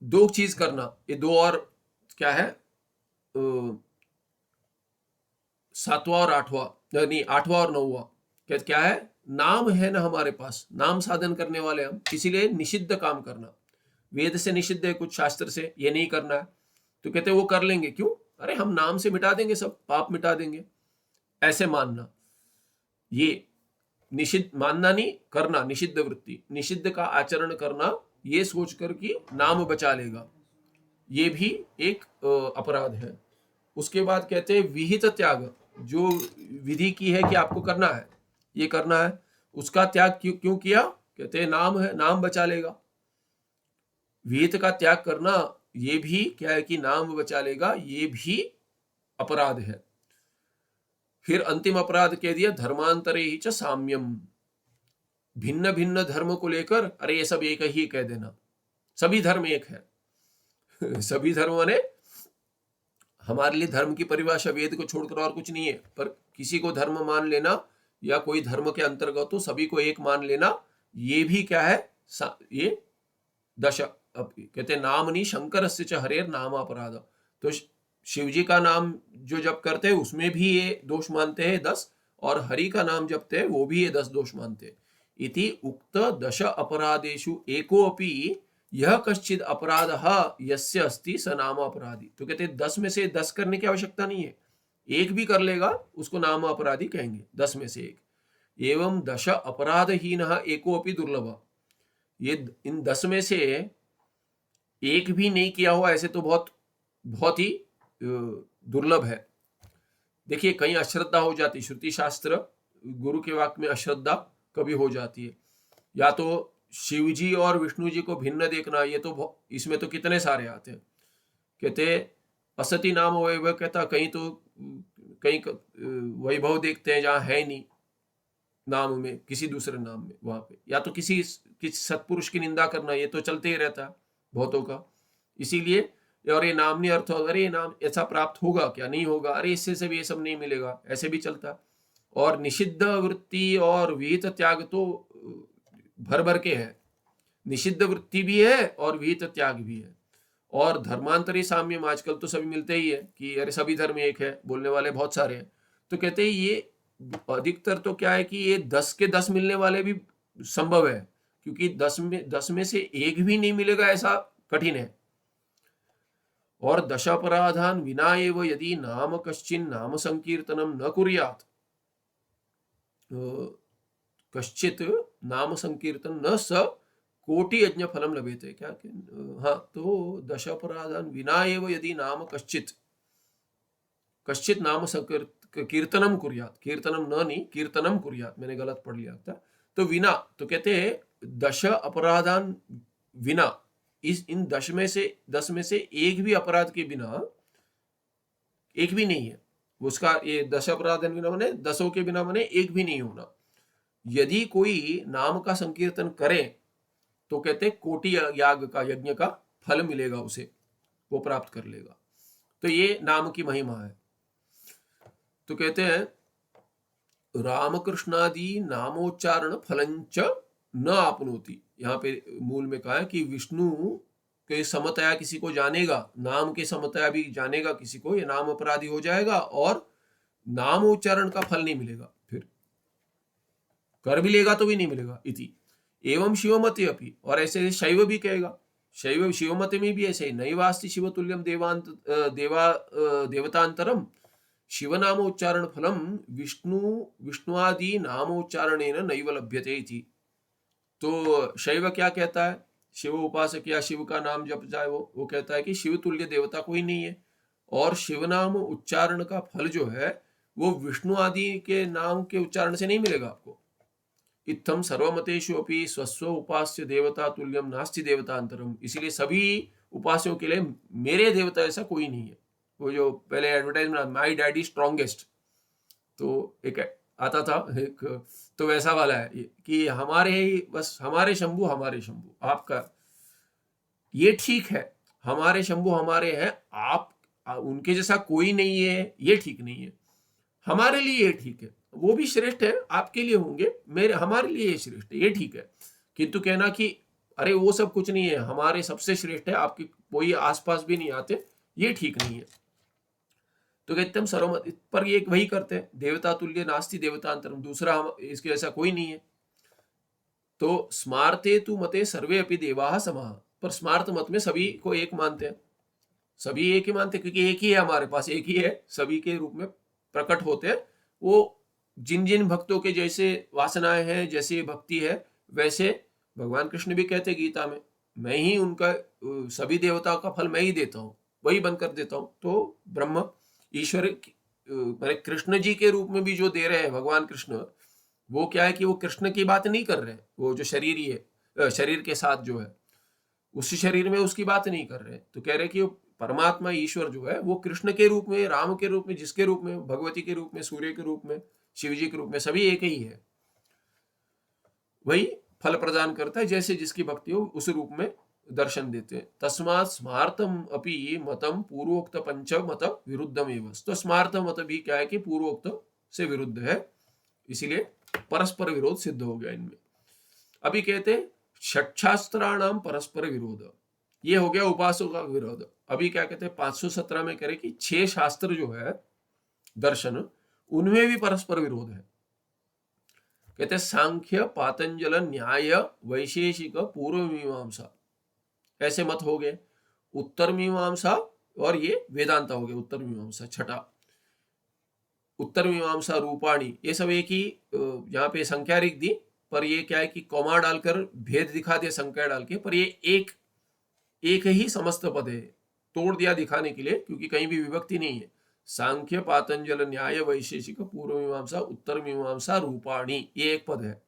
2 चीज करना, ये 2 और क्या है, 7वां और 8वां, नहीं 8वां और 9वां, क्या है, नाम है ना हमारे पास, नाम साधन करने वाले हम, इसीलिए निषिद्ध काम करना, वेद से निषिद्ध है, कुछ शास्त्र से ये नहीं करना है, तो कहते हैं वो कर लेंगे, क्यों, अरे हम नाम से मिटा देंगे, सब पाप मिटा देंगे, ऐसे मानना, ये निषिद्ध मानना नहीं, करना, निषिद्ध वृत्ति, निषिद्ध का आचरण करना, ये सोचकर कि नाम बचा लेगा, ये भी एक अपराध है। उसके बाद कहते हैं विहित त्याग, जो विधि की है कि आपको करना है, ये करना है, उसका त्याग क्यों किया, कहते हैं नाम है, नाम बचा लेगा, विहित का त्याग करना, ये भी क्या है कि नाम बचा लेगा, ये भी अपराध है। फिर अंतिम अपराध कह दिया धर्मांतरे ही च साम्यम, भिन्न भिन्न धर्म को लेकर, अरे ये सब एक ही कह देना, सभी धर्म एक है सभी धर्म माने हमारे लिए धर्म की परिभाषा वेद को छोड़कर और कुछ नहीं है, पर किसी को धर्म मान लेना या कोई धर्म के अंतर्गत तो सभी को एक मान लेना, ये भी क्या है, ये कहते नामनी शंकरस्य च हरेर नाम अपराध, तो शिव जी का नाम जो जप करते हैं उसमें भी ये दोष मानते हैं 10, और हरि का नाम जपते हैं वो भी ये 10 दोष मानते हैं। इति उक्त 10 अपराधेषु एकोऽपि यह कश्चित अपराध यस्य अस्ति स नाम अपराधी। तो कहते 10 में से 10 करने की आवश्यकता नहीं है, एक भी कर लेगा उसको नाम अपराधी कहेंगे, 10 में से एक। एवं दश अपराधहीनः एको अपि दुर्लभ। ये इन 10 में से एक भी नहीं किया हुआ ऐसे तो बहुत बहुत ही दुर्लभ है। देखिए कहीं अश्रद्धा हो जाती, श्रुति शास्त्र गुरु के वाक्य में अश्रद्धा कभी हो जाती है, या तो शिव जी और विष्णु जी को भिन्न देखना, ये तो इसमें तो कितने सारे आते हैं। कहते असति नाम वैभव, कहता कहीं तो कहीं वैभव देखते हैं जहाँ है नहीं नाम में, किसी दूसरे नाम में वहां पे, या तो किसी सत्पुरुष की निंदा करना, ये तो चलते ही रहता है बहुतों का। इसीलिए और ये नाम नहीं अर्थ, अरे ये नाम ऐसा प्राप्त होगा क्या, नहीं होगा, अरे इससे से भी ये सब नहीं मिलेगा, ऐसे भी चलता। और निषिद्ध वृत्ति और विहित त्याग तो भर भर के है, निषिद्ध वृत्ति भी है और विहित त्याग भी है। और धर्मांतरी साम्यम आजकल तो सभी मिलते ही है कि अरे सभी धर्म एक है, बोलने वाले बहुत सारे हैं। तो कहते हैं ये अधिकतर तो क्या है कि ये 10 के 10 मिलने वाले भी संभव है, क्योंकि 10 में से एक भी नहीं मिलेगा ऐसा कठिन है। और दशापराधान विना एव यदि नाम कश्चिन नाम संकीर्तनम न कुर्यात, कश्चित नाम संकीर्तन न स कोटि यज्ञ फलम लभेते। क्या हाँ, तो दशापराधान विना एव यदि नाम कश्चित कश्चित नाम कीर्तनम कुर्यात, कीर्तनम न नहीं कीर्तनम कुर्यात, मैंने गलत पढ़ लिया था। तो विना, तो कहते हैं दश अपराधान विना, इन 10 में से एक भी अपराध के बिना, एक भी नहीं है उसका, ये 10 अपराध बिना बने 10 के बिना बने एक भी नहीं होना। यदि कोई नाम का संकीर्तन करे तो कहते कोटि याग का, यज्ञ का फल मिलेगा उसे, वो प्राप्त कर लेगा। तो ये नाम की महिमा है। तो कहते हैं रामकृष्णादि नामोच्चारण फलंच न आपनोति। यहाँ पे मूल में कहा है कि विष्णु के समतया किसी को जानेगा, नाम के समतया भी जानेगा किसी को, ये नाम अपराधी हो जाएगा और नाम उच्चारण का फल नहीं मिलेगा, फिर कर भी लेगा तो भी नहीं मिलेगा। इति एवं शिवमति अपि, और ऐसे शैव भी कहेगा, शैव शिवमति में भी ऐसे नैवास्ति शिवतुल्यम देवतांतरम शिवनाम उच्चारण फलम विष्णुआदि नामोच्चारणेन नैव लभ्यते इति। तो शैव क्या कहता है, शिव उपासक या शिव का नाम जप जाए वो कहता है कि शिव तुल्य देवता कोई नहीं है, और शिव नाम उच्चारण का फल जो है वो विष्णु आदि के नाम के उच्चारण से नहीं मिलेगा आपको। इत्थम सर्वमतेषु अपि स्वस्व उपास्य देवता तुल्यम नास्ति देवतांतरम। इसीलिए सभी उपास्यों के लिए मेरे देवता ऐसा कोई नहीं है। वो जो पहले एडवर्टाइजमेंट माई डैडी स्ट्रॉन्गेस्ट, तो एक आता था एक, तो वैसा वाला है कि हमारे ही बस, हमारे शंभू आपका ये ठीक है, हमारे शंभू हमारे हैं, आप उनके जैसा कोई नहीं है, ये ठीक नहीं है। हमारे लिए ये ठीक है, वो भी श्रेष्ठ है, आपके लिए होंगे, मेरे हमारे लिए ये श्रेष्ठ है, ये ठीक है। किंतु कहना कि अरे वो सब कुछ नहीं है, हमारे सबसे श्रेष्ठ है, आपके कोई आसपास भी नहीं आते, ये ठीक नहीं है। तो कहते हम सर्वमत पर ये वही करते हैं, देवता तुल्य नास्ति देवतांतरम, दूसरा इसके ऐसा कोई नहीं है। तो स्मार्ते तु मते सर्वे अपि देवाः समाः, पर स्मार्त मत में सभी को एक मानते हैं, सभी एक ही मानते हैं, क्योंकि एक ही है, हमारे पास एक ही है, सभी के रूप में प्रकट होते हैं। वो जिन जिन भक्तों के जैसे वासनाएं हैं, जैसी भक्ति है, वैसे भगवान कृष्ण भी कहते गीता में, मैं ही उनका सभी देवताओं का फल मैं ही देता हूँ, वही बनकर देता हूँ। तो ब्रह्म ईश्वर कृष्ण जी के रूप में भी जो दे रहे हैं भगवान कृष्ण, वो क्या है कि वो कृष्ण की बात नहीं कर रहे हैं, वो जो शरीर ही है, शरीर के साथ जो है उसी शरीर में उसकी बात नहीं कर रहे, तो कह रहे कि परमात्मा ईश्वर जो है वो कृष्ण के रूप में, राम के रूप में, जिसके रूप में, भगवती के रूप में, सूर्य के रूप में, शिव जी के रूप में, सभी एक ही है, वही फल प्रदान करता है, जैसे जिसकी भक्ति हो उस रूप में दर्शन देते हैं। तस्मात् स्मार्तम अपि मतम पूर्वोक्त पंच मत विरुद्धम एवं। तो स्मार्त मत भी क्या है कि पूर्वोक्त से विरुद्ध है, इसीलिए परस्पर विरोध सिद्ध हो गया इनमें। अभी कहते षट्शास्त्राणाम परस्पर विरोध, ये हो गया उपासकों का विरोध। अभी क्या कहते हैं 517 में कह रहे कि 6 शास्त्र जो है दर्शन, उनमें भी परस्पर विरोध है। कहते सांख्य, पातंजल, न्याय, वैशेषिक, पूर्व मीमांसा, ऐसे मत हो गए। उत्तर मीमांसा और ये वेदांता हो गया उत्तर मीमांसा। छठा, उत्तर मीमांसा रूपाणी, ये सब एक ही यहाँ पे संख्या लिख दी, पर ये क्या है कि कॉमा डालकर भेद दिखा दिया संख्या डाल के, पर ये एक एक ही समस्त पद है, तोड़ दिया दिखाने के लिए, क्योंकि कहीं भी विभक्ति नहीं है। सांख्य पातंजल न्याय वैशेषिक पूर्व मीमांसा उत्तर मीमांसा रूपाणी, ये एक पद है।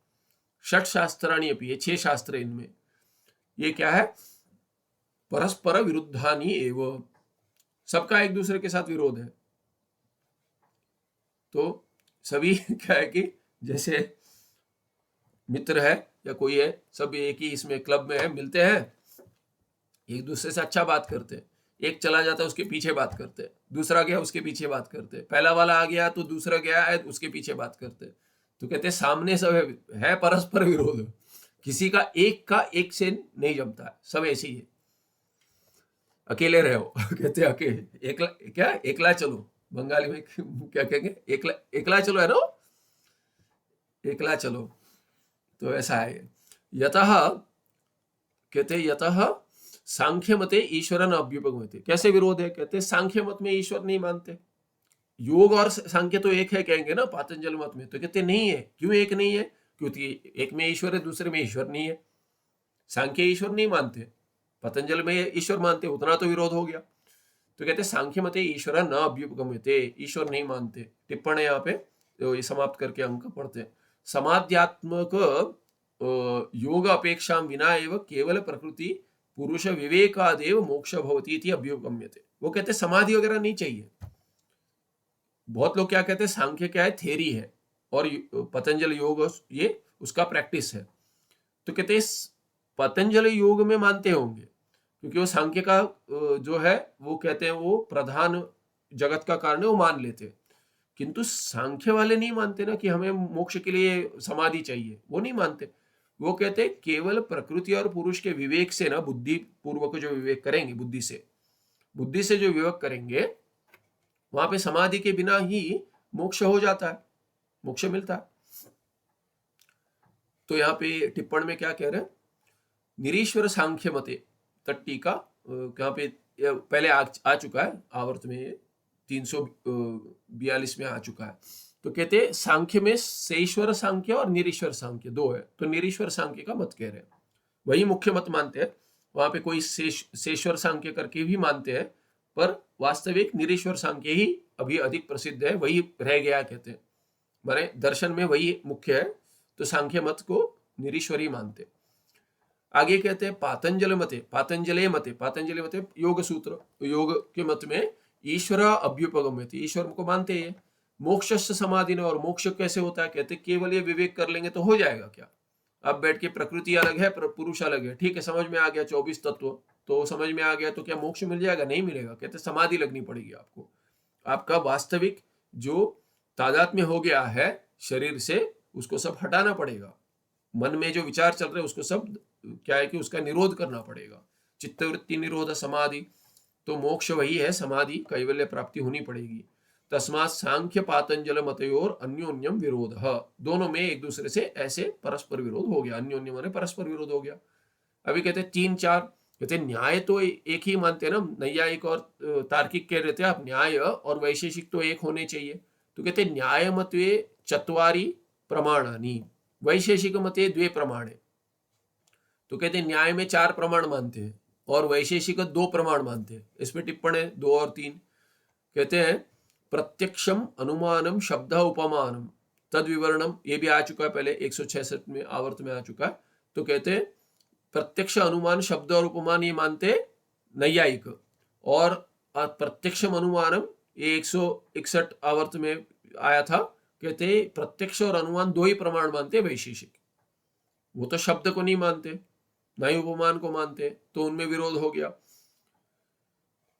षट शास्त्राणी अपि, ये 6 शास्त्र इनमें, ये क्या है, परस्पर विरुद्धानी एवं, सबका एक दूसरे के साथ विरोध है। तो सभी क्या है कि जैसे मित्र है या कोई है, सब एक ही इसमें क्लब में है, मिलते हैं, एक दूसरे से अच्छा बात करते हैं, एक चला जाता है उसके पीछे बात करते हैं, दूसरा गया उसके पीछे बात करते हैं, पहला वाला आ गया तो दूसरा गया है उसके पीछे बात करते हैं। तो कहते हैं सामने सब है परस्पर विरोध, किसी का एक से नहीं जमता है, सब ऐसे ही है, अकेले रहो कहते हैं अकेले, एकला क्या, एकला चलो, बंगाली में क्या कहेंगे, एकला एकला चलो है ना, एकला चलो। तो ऐसा है। यतः कहते यतः सांख्य मते ईश्वर न अभ्युपगम्यते, कैसे विरोध है, कहते सांख्य मत में ईश्वर नहीं मानते, योग और सांख्य तो एक है कहेंगे ना पातंजल मत में, तो कहते नहीं है। क्यों एक नहीं है, क्योंकि एक में ईश्वर है दूसरे में ईश्वर नहीं है। सांख्य ईश्वर नहीं मानते, पतंजल में ईश्वर मानते, उतना तो विरोध हो गया। तो कहते सांख्य मते ईश्वर न अभ्युपगम्यते, ईश्वर नहीं मानते। टिप्पणी यहाँ पे तो ये समाप्त करके अंक पढ़ते हैं। समाध्यात्मक योग अपेक्षा विना एवं केवल प्रकृति पुरुष विवेकादेव मोक्ष भवती इति अभ्युपगम्यते। वो कहते समाधि वगैरह नहीं चाहिए। बहुत लोग क्या कहते हैं, सांख्य क्या है, थ्योरी है, और पतंजलि योग ये उसका प्रैक्टिस है। तो कहते पतंजलि योग में मानते होंगे, क्योंकि वो सांख्य का जो है वो कहते हैं वो प्रधान जगत का कारण है, वो मान लेते हैं। किंतु सांख्य वाले नहीं मानते ना कि हमें मोक्ष के लिए समाधि चाहिए, वो नहीं मानते। वो कहते हैं केवल प्रकृति और पुरुष के विवेक से ना, बुद्धि पूर्वक जो विवेक करेंगे, बुद्धि से जो विवेक करेंगे, वहां पे समाधि के बिना ही मोक्ष हो जाता है, मोक्ष मिलता है। तो यहाँ पे टिप्पण में क्या कह रहे हैं, निरीश्वर सांख्य मते, तट्टी का यहाँ पे पहले आ चुका है आवर्त में, 342 में आ चुका है। तो कहते सांख्य में सेश्वर सांख्य और निरीश्वर सांख्य दो है, तो निरीश्वर सांख्य का मत कह रहे हैं, वही मुख्य मत मानते हैं। वहां पे कोई सेश्वर सांख्य करके भी मानते हैं, पर वास्तविक निरीश्वर सांख्य ही अभी अधिक प्रसिद्ध है, वही रह गया कहते हैं, माने दर्शन में वही मुख्य है। तो सांख्य मत को निरीश्वरी मानते। आगे कहते हैं पातंजल मते, पातंजलि मते योग सूत्र, योग के मत में ईश्वर अभ्युपगम्यते, ईश्वर को मानते हैं। मोक्ष समाधि ने, और मोक्ष कैसे होता है, कहते केवल ये विवेक कर लेंगे तो हो जाएगा क्या। अब बैठ के प्रकृति अलग है पुरुष अलग है, ठीक है, समझ में आ गया 24 तत्व, तो समझ में आ गया, तो क्या मोक्ष मिल जाएगा, नहीं मिलेगा। कहते समाधि लगनी पड़ेगी आपको, आपका वास्तविक जो तादात्म्य हो गया है शरीर से, उसको सब हटाना पड़ेगा। मन में जो विचार चल रहे उसको सब क्या है कि उसका निरोध करना पड़ेगा, चित्तवृत्ति निरोध समाधि। तो मोक्ष वही है, समाधि कैवल्य प्राप्ति होनी पड़ेगी। तस्मात् सांख्य पातंजल मतयोर अन्योन्यम विरोध, दोनों में एक दूसरे से ऐसे परस्पर विरोध हो गया, अन्योन्य माने परस्पर विरोध हो गया। अभी कहते 3-4, कहते न्याय तो एक ही मानते हैं ना, नैयायिक और तार्किक कह रहे थे आप, न्याय और वैशेषिक तो एक होने चाहिए। तो कहते न्याय मत्वे चत्वारि प्रमाणानि, वैशेषिक मते 2 प्रमाणे। तो कहते न्याय में 4 प्रमाण मानते हैं और वैशेषिक 2 प्रमाण मानते हैं। इसमें टिप्पणी 2 और 3 कहते हैं प्रत्यक्षम अनुमानम शब्द उपमानम तद विवरणम, ये भी आ चुका है पहले 166 में आवर्त में आ चुका है। तो कहते हैं प्रत्यक्ष अनुमान शब्द और उपमान ये मानते नैयायिक, और प्रत्यक्षम अनुमानम ये 161 आवर्त में आया था, कहते प्रत्यक्ष और अनुमान 2 ही प्रमाण मानते वैशेषिक। वो तो शब्द को नहीं मानते, ना ही उपमान को मानते, तो उनमें विरोध हो गया।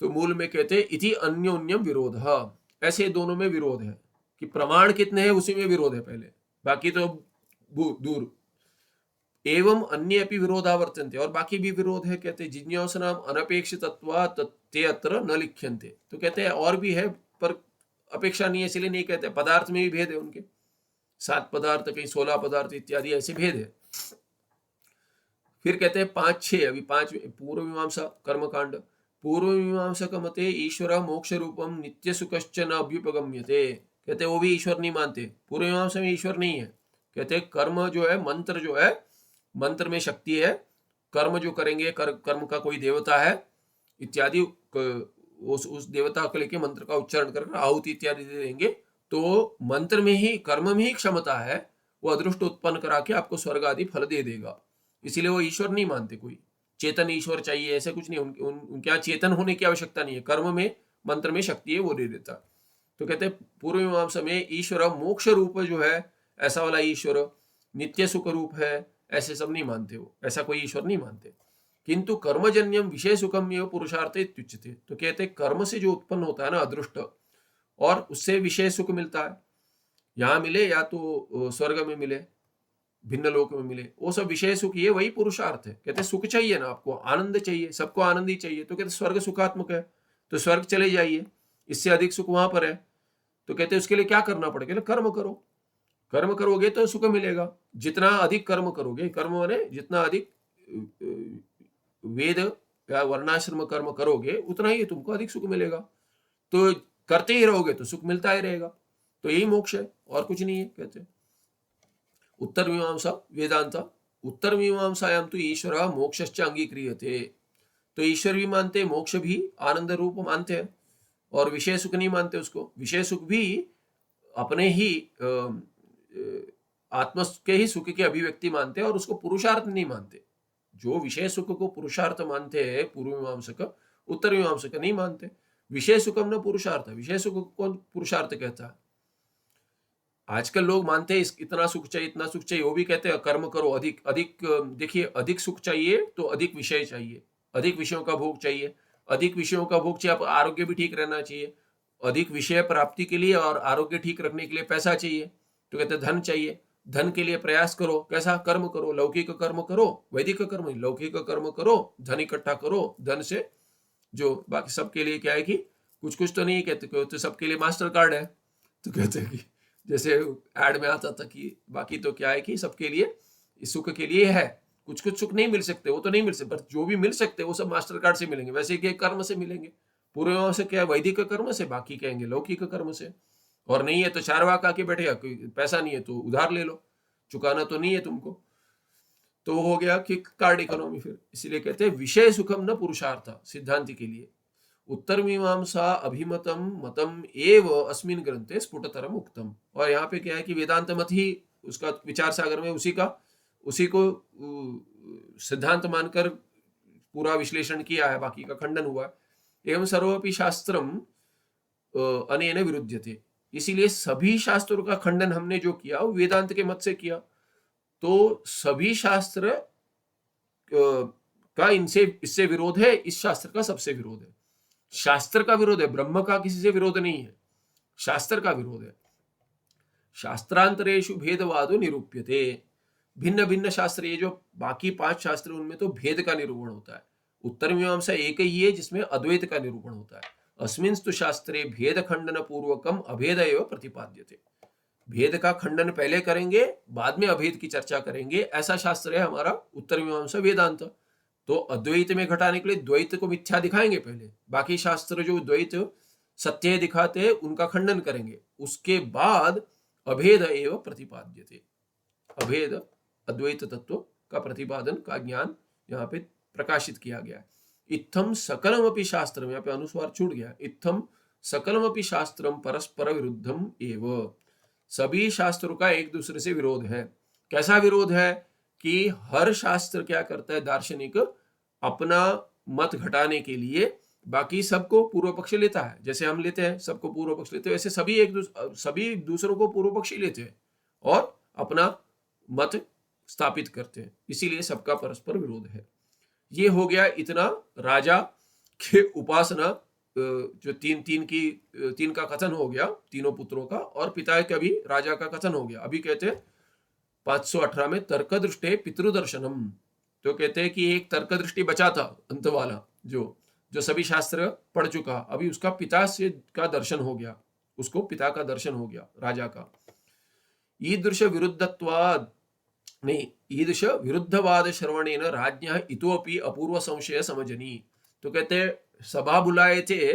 तो मूल में कहते इति अन्योन्यम विरोध, ऐसे दोनों में विरोध है कि प्रमाण कितने हैं उसी में विरोध है पहले, बाकी तो दूर। एवं अन्य अपि विरोधावर्तन्ते, और बाकी भी विरोध है। कहते जिज्ञासनाम अनपेक्षितत्वात् ते अत्र न लिख्यन्ते, तो कहते हैं और भी है पर अपेक्षा नहीं है इसलिए नहीं कहते। पदार्थ में भी भेद है उनके, 7 पदार्थ कहीं 16 पदार्थ इत्यादि ऐसे भेद है। फिर कहते हैं 5-6, अभी 5 पूर्व मीमांसा कर्मकांड। पूर्व मीमांसा का मते ईश्वर मोक्ष रूपम नित्य सुखश्च न अभ्युपगम्यते। कहते हैं वो भी ईश्वर नहीं मानते, पूर्व मीमांसा में ईश्वर नहीं है। कहते हैं कर्म जो है, मंत्र जो है, मंत्र में शक्ति है, कर्म जो करेंगे, कर्म का कोई देवता है इत्यादि, उस देवता को लेके मंत्र का उच्चारण कर आहुति इत्यादि दे देंगे, तो मंत्र में ही, कर्म में ही क्षमता है, वो अदृष्ट उत्पन्न करा के आपको स्वर्ग आदि फल दे देगा। इसीलिए वो ईश्वर नहीं मानते, कोई चेतन ईश्वर चाहिए ऐसा कुछ नहीं, उनके यहाँ चेतन होने की आवश्यकता नहीं है, कर्म में मंत्र में शक्ति है, वो दे देता। तो कहते हैं पूर्व मीमांसा में ईश्वर मोक्ष रूप जो है, ऐसा वाला ईश्वर, नित्य सुख रूप है, ऐसे सब नहीं मानते, वो ऐसा कोई ईश्वर नहीं मानते। किंतु कर्मजन्यम विषय सुखम एवं पुरुषार्थ इत्युच्यते। तो कहते हैं कर्म से जो उत्पन्न होता है ना अदृष्ट, और उससे विषय सुख मिलता है, यहाँ मिले या तो स्वर्ग में मिले, भिन्न लोक में मिले, वो सब विषय सुख, ये वही पुरुषार्थ है। कहते सुख चाहिए ना आपको, आनंद चाहिए, सबको आनंद ही चाहिए, तो कहते स्वर्ग सुखात्मक है, तो स्वर्ग चले जाइए, इससे अधिक सुख वहां पर है। तो कहते उसके लिए क्या करना पड़ेगा, कर्म करो, कर्म करोगे तो सुख मिलेगा। जितना अधिक कर्म करोगे, कर्म माने जितना अधिक वेद या वर्णाश्रम कर्म करोगे, उतना ही तुमको अधिक सुख मिलेगा। तो करते ही रहोगे तो सुख मिलता ही रहेगा, तो यही मोक्ष है, और कुछ नहीं है। कहते उत्तर मीमांसा वेदांत, उत्तर मीमांसायां तो ईश्वर मोक्षश्च अंगीक्रियते। तो ईश्वर भी मानते, मोक्ष भी आनंद रूप मानते हैं, और विषय सुख नहीं मानते उसको। विषय सुख भी अपने ही आत्म के ही सुख की अभिव्यक्ति मानते हैं, और उसको पुरुषार्थ नहीं मानते। जो विषय सुख को पुरुषार्थ मानते हैं पूर्व मीमांसक, उत्तर मीमांसक नहीं मानते। विषय सुखम न पुरुषार्थ, विषय सुख को पुरुषार्थ कहता है। आजकल लोग मानते हैं इतना सुख चाहिए, इतना सुख चाहिए, वो भी कहते हैं कर्म करो, अधिक अधिक। देखिए, अधिक सुख चाहिए तो अधिक विषय चाहिए, अधिक विषयों का भोग चाहिए, अधिक विषयों का भोग चाहिए, आरोग्य भी ठीक रहना चाहिए, अधिक विषय प्राप्ति के लिए और आरोग्य ठीक रखने के लिए पैसा चाहिए, तो कहते धन चाहिए, धन के लिए प्रयास करो, कैसा कर्म करो, लौकिक कर्म करो, वैदिक कर्म, लौकिक कर्म करो, धन इकट्ठा करो, धन से जो बाकी सबके लिए क्या है कि कुछ कुछ तो नहीं कहते, तो सबके लिए मास्टर कार्ड है, तो कहते हैं कि जैसे ऐड में आता था कि बाकी तो क्या है कि सबके लिए इस सुख के लिए है, कुछ कुछ सुख नहीं मिल सकते, वो तो नहीं मिल सकते, पर जो भी मिल सकते वो सब मास्टर कार्ड से मिलेंगे। वैसे कि कर्म से मिलेंगे, पूर्व से क्या वैदिक कर्म से, बाकी कहेंगे लौकिक कर्म से। और नहीं है तो चारवाक आके बैठेगा, कोई पैसा नहीं है तो उधार ले लो, चुकाना तो नहीं है तुमको, तो हो गया कि कार्ड इकोनॉमी। फिर इसीलिए कहते हैं विषय सुखम न पुरुषार्थ, सिद्धांति के लिए। उत्तर मीमांसा अभिमतम मतम एव अस्मिन ग्रंथे स्फुटतरम उक्तम। और यहाँ पे क्या है कि वेदांत मत ही उसका विचार सागर में उसी को सिद्धांत मानकर पूरा विश्लेषण किया है, बाकी का खंडन हुआ। एवं सर्वपि शास्त्रम अनेन विरुध्यते। इसीलिए सभी शास्त्रों का खंडन हमने जो किया वो वेदांत के मत से किया। तो सभी शास्त्र का इससे विरोध है, इस शास्त्र का सबसे विरोध है। शास्त्र का विरोध है, ब्रह्म का किसी से विरोध नहीं है, शास्त्र का विरोध है। शास्त्रांतरेषु भेदवादो निरूप्यते। भिन्न भिन्न शास्त्र, ये जो बाकी 5 शास्त्र उनमें तो भेद का निरूपण होता है। उत्तर मीमांसा एक ही है जिसमें अद्वैत का निरूपण होता है। अस्मिंस्तु शास्त्रे भेद खंडन पूर्वकम अभेद एव प्रतिपाद्यते। भेद का खंडन पहले करेंगे, बाद में अभेद की चर्चा करेंगे, ऐसा शास्त्र है हमारा उत्तर मीमांसा वेदांत। तो अद्वैत में घटाने के लिए द्वैत को मिथ्या दिखाएंगे पहले, बाकी शास्त्र जो द्वैत सत्य दिखाते हैं उनका खंडन करेंगे, उसके बाद अभेद एव प्रतिपाद्यते। अभेद अद्वैत तत्व का प्रतिपादन का ज्ञान यहाँ पे प्रकाशित किया गया है। इत्थम सकलमपि शास्त्रम, यहाँ पे अनुस्वार छूट गया, इत्थम सकलमपि शास्त्रम परस्पर विरुद्धम एव। सभी शास्त्रों का एक दूसरे से विरोध है। कैसा विरोध है कि हर शास्त्र क्या करता है, दार्शनिक अपना मत घटाने के लिए बाकी सबको पूर्व पक्ष लेता है। जैसे हम लेते हैं सबको पूर्व पक्ष लेते हैं, वैसे सभी दूसरों को पूर्व पक्षी लेते हैं और अपना मत स्थापित करते हैं। इसीलिए सबका परस्पर विरोध है। ये हो गया इतना राजा के उपासना, जो तीन का कथन हो गया, तीनों पुत्रों का, और पिता का भी, राजा का कथन हो गया। अभी कहते हैं 518 में तर्क दृष्टे पितृदर्शनम। तो कहते हैं कि एक तर्क दृष्टि बचा था अंत वाला, जो सभी शास्त्र पढ़ चुका, अभी उसका पिता से का दर्शन हो गया, उसको पिता का दर्शन हो गया राजा का। ईदृश विरुद्धत्वाद नहीं, ईदृश विरुद्धवाद श्रवणेन राज्ञः इतोपि अपूर्व संशय समझनी। तो कहते हैं सभा बुलाए थे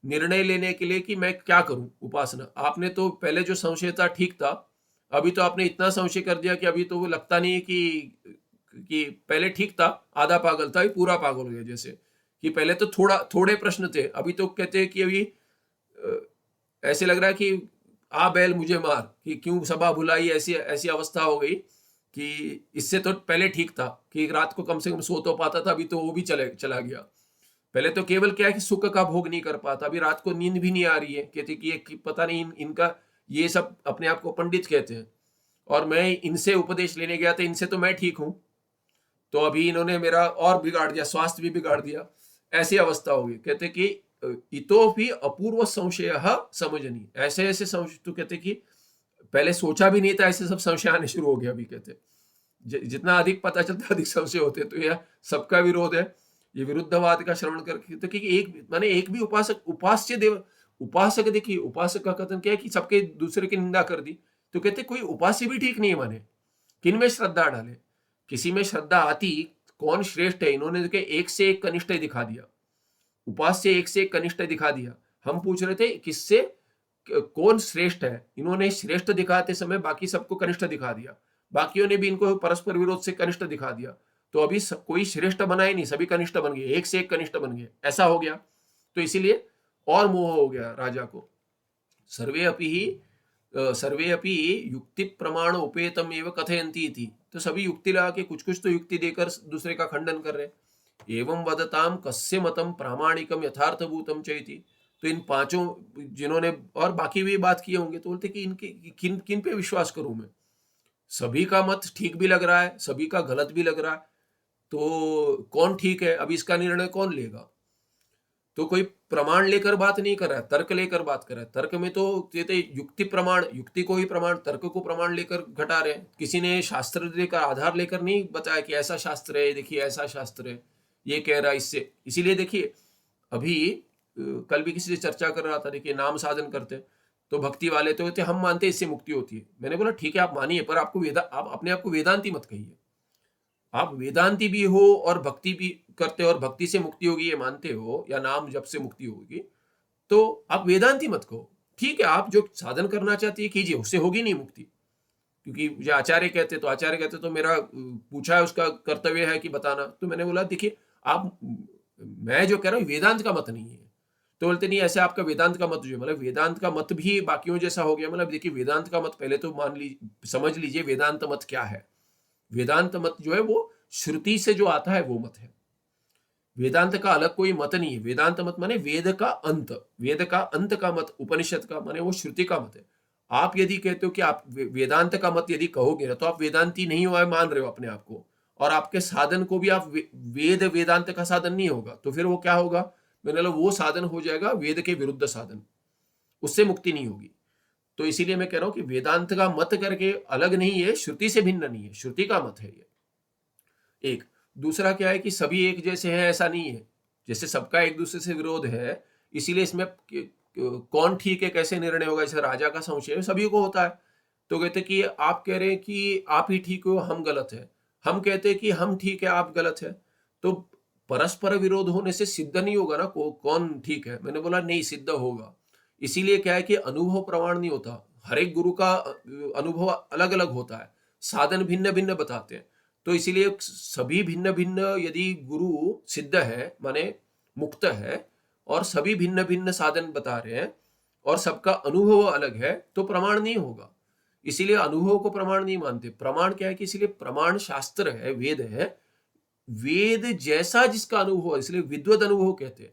निर्णय लेने के लिए कि मैं क्या करूं उपासना। आपने तो पहले जो संशय था ठीक था, अभी तो आपने इतना संशय कर दिया कि अभी तो वो लगता नहीं है कि पहले ठीक था, आधा पागल था, अभी पूरा पागल हो गया। जैसे कि पहले तो थोड़े प्रश्न थे, अभी तो कहते हैं कि अभी अ, ऐसे लग रहा है कि आ बैल मुझे मार, कि क्यों सभा बुलाई, ऐसी ऐसी अवस्था हो गई कि इससे तो पहले ठीक था कि रात को कम से कम सो तो पाता था, अभी तो वो भी चला गया। पहले तो केवल क्या है कि सुख का भोग नहीं कर पाता, अभी रात को नींद भी नहीं आ रही है। कहते कि ये पता नहीं इनका, ये सब अपने आप को पंडित कहते हैं और मैं इनसे उपदेश लेने गया था, इनसे तो मैं ठीक हूं, तो अभी इन्होंने मेरा और बिगाड़ दिया, स्वास्थ्य भी बिगाड़ दिया। ऐसी अवस्था होगी। कहते कि इतोपि अपूर्व संशय समझनी, ऐसे ऐसे संशय। तो कहते कि पहले सोचा भी नहीं था, ऐसे सब संशय आने शुरू हो गया। अभी कहते जितना अधिक पता चलता अधिक संशय होते। तो यह सबका विरोध है, ये विरुद्धवाद का श्रवण करके। तो कि एक माने एक भी उपास्य देव उपासक, देखिए उपासक का कथन क्या है कि सबके दूसरे की निंदा कर दी। तो कहते कोई उपास्य भी ठीक नहीं है। माने किन में श्रद्धा डाले, किसी में श्रद्धा आती, कौन श्रेष्ठ है। इन्होंने देखिए एक से एक कनिष्ठ दिखा दिया, उपास्य एक से एक कनिष्ठ दिखा दिया। हम पूछ रहे थे किससे कौन श्रेष्ठ है, इन्होंने श्रेष्ठ दिखाते समय बाकी सबको कनिष्ठ दिखा दिया, बाकियों ने भी इनको परस्पर विरोध से कनिष्ठ दिखा दिया। तो अभी कोई श्रेष्ठ बना ही नहीं, सभी कनिष्ठ बन गए, एक से एक कनिष्ठ बन गए, ऐसा हो गया। तो इसीलिए और मोह हो गया राजा को। सर्वे अपि युक्ति प्रमाण उपेतम एवं कथयन्ति थी। तो सभी युक्ति लगा के कुछ कुछ तो युक्ति देकर दूसरे का खंडन कर रहे। एवं वदताम कस्य मतम प्रामाणिकम यथार्थभूतम चैति। तो इन पांचों जिन्होंने और बाकी भी बात किए होंगे, तो बोलते कि इनके किन किन पे विश्वास करूं मैं, सभी का मत ठीक भी लग रहा है, सभी का गलत भी लग रहा है, तो कौन ठीक है, अभी इसका निर्णय कौन लेगा। तो कोई प्रमाण लेकर बात नहीं कर रहा है, तर्क लेकर बात कर रहा है। तर्क में तो कहते युक्ति प्रमाण, युक्ति को ही प्रमाण, तर्क को प्रमाण लेकर घटा रहे हैं। किसी ने शास्त्र लेकर, आधार लेकर नहीं बताया कि ऐसा शास्त्र है, देखिए ऐसा शास्त्र है, ये कह रहा है इससे। इसीलिए देखिए अभी कल भी किसी से चर्चा कर रहा था, देखिए नाम साधन करते तो भक्ति वाले तो होते हम मानते इससे मुक्ति होती है। मैंने बोला ठीक है आप मानिए, पर आपको आप अपने आप को वेदांती मत कहिए। आप वेदांती भी हो और भक्ति भी करते हो और भक्ति से मुक्ति होगी ये मानते हो, या नाम जप से मुक्ति होगी, तो आप वेदांती मत कहो। ठीक है आप जो साधन करना चाहती है कीजिए, उससे होगी नहीं मुक्ति। क्योंकि मुझे आचार्य कहते, तो आचार्य कहते तो मेरा पूछा है, उसका कर्तव्य है कि बताना। तो मैंने बोला देखिए आप, मैं जो कह रहा हूँ वेदांत का मत नहीं है। तो बोलते नहीं ऐसे आपका वेदांत का मत जो है, मतलब वेदांत का मत भी बाकियों जैसा हो गया। मतलब देखिए वेदांत का मत पहले तो समझ लीजिए वेदांत मत क्या है। वेदांत मत जो है वो श्रुति से जो आता है वो मत है। वेदांत का अलग कोई मत नहीं है। वेदांत मत माने वेद का अंत, वेद का अंत का मत, उपनिषद का माने वो श्रुति का मत है। आप यदि कहते हो कि आप वेदांत का मत यदि कहोगे ना, तो आप वेदांती नहीं हुआ मान रहे हो अपने आप को, और आपके साधन को भी आप वेदांत का साधन नहीं होगा। तो फिर वो क्या होगा, मैंने बोला वो साधन हो जाएगा वेद के विरुद्ध साधन, उससे मुक्ति नहीं होगी। तो इसीलिए मैं कह रहा हूं कि वेदांत का मत करके अलग नहीं है, श्रुति से भिन्न नहीं है, श्रुति का मत है ये एक। दूसरा क्या है कि सभी एक जैसे हैं ऐसा नहीं है, जैसे सबका एक दूसरे से विरोध है, इसीलिए इसमें कौन ठीक है कैसे निर्णय होगा, जैसे राजा का संशय सभी को होता है। तो कहते कि आप कह रहे हैं कि आप ही ठीक हो हम गलत है, हम कहते हैं कि हम ठीक है आप गलत है। तो परस्पर विरोध होने से सिद्ध नहीं होगा ना कौन ठीक है। मैंने बोला नहीं, सिद्ध होगा। इसीलिए क्या है कि अनुभव प्रमाण नहीं होता, हर एक गुरु का अनुभव अलग अलग होता है, साधन भिन्न भिन्न बताते हैं। तो इसीलिए सभी भिन्न भिन्न यदि गुरु सिद्ध है माने मुक्त है, और सभी भिन्न भिन्न साधन बता रहे हैं और सबका अनुभव अलग है, तो प्रमाण नहीं होगा। इसीलिए अनुभव को प्रमाण नहीं मानते। प्रमाण क्या है कि इसीलिए प्रमाण शास्त्र है, वेद है, वेद जैसा जिसका अनुभव है, इसलिए विद्वद अनुभव कहते हैं।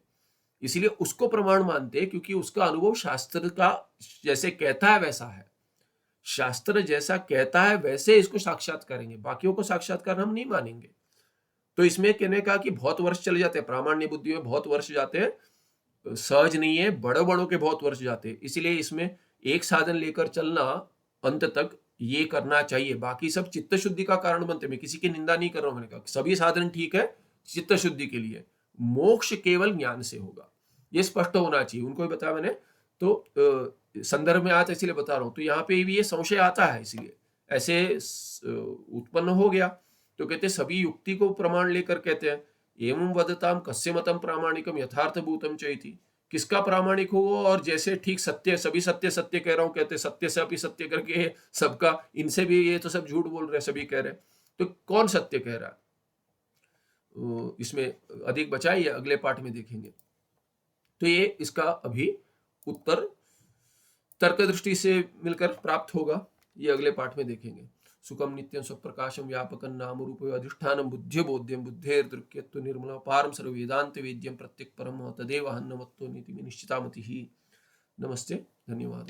इसीलिए उसको प्रमाण मानते हैं, क्योंकि उसका अनुभव शास्त्र का जैसे कहता है वैसा है। शास्त्र जैसा कहता है वैसे इसको साक्षात करेंगे, बाकियों को साक्षात्कार हम नहीं मानेंगे। तो इसमें कहने का कि बहुत वर्ष चले जाते हैं, प्रामाण्य बुद्धि में बहुत वर्ष जाते हैं, सहज नहीं है, बड़े बड़ों के बहुत वर्ष जाते हैं। इसलिए इसमें एक साधन लेकर चलना अंत तक ये करना चाहिए। बाकी सब चित्त शुद्धि का कारण बनते। मैं किसी की निंदा नहीं कर रहा हूं, मैंने कहा सभी साधन ठीक है चित्त शुद्धि के लिए, मोक्ष केवल ज्ञान से होगा, ये स्पष्ट होना चाहिए। उनको भी बताया मैंने, तो संदर्भ में आता है इसलिए बता रहा हूं। तो यहाँ पे भी ये संशय आता है, इसलिए ऐसे उत्पन्न हो गया। तो कहते सभी युक्ति को प्रमाण लेकर कहते हैं एवं वदताम कस्य मतम प्रामाणिकम यथार्थभूतम चैति, किसका प्रामाणिक हो वो, और जैसे ठीक सत्य, सभी सत्य सत्य कह रहा हूं, कहते सत्य से अपनी सत्य करके सबका, इनसे भी ये तो सब झूठ बोल रहे हैं, सभी कह रहे हैं, तो कौन सत्य कह रहा है? इसमें अधिक बचाइए, अगले पाठ में देखेंगे। तो ये इसका अभी उत्तर तर्क दृष्टि से मिलकर प्राप्त होगा, ये अगले पाठ में देखेंगे। सुखम नित्यं स्वप्रकाशम व्यापकं नाम रूप अधिष्ठानं बुद्ध्य बोध्यं बुद्धेर्दृक्यत्व निर्मल पारम सर्व वेदांत वेद्यं प्रत्यक परम तदेव हन्नमत्तो नीति निश्चितामति। नमस्ते, धन्यवाद।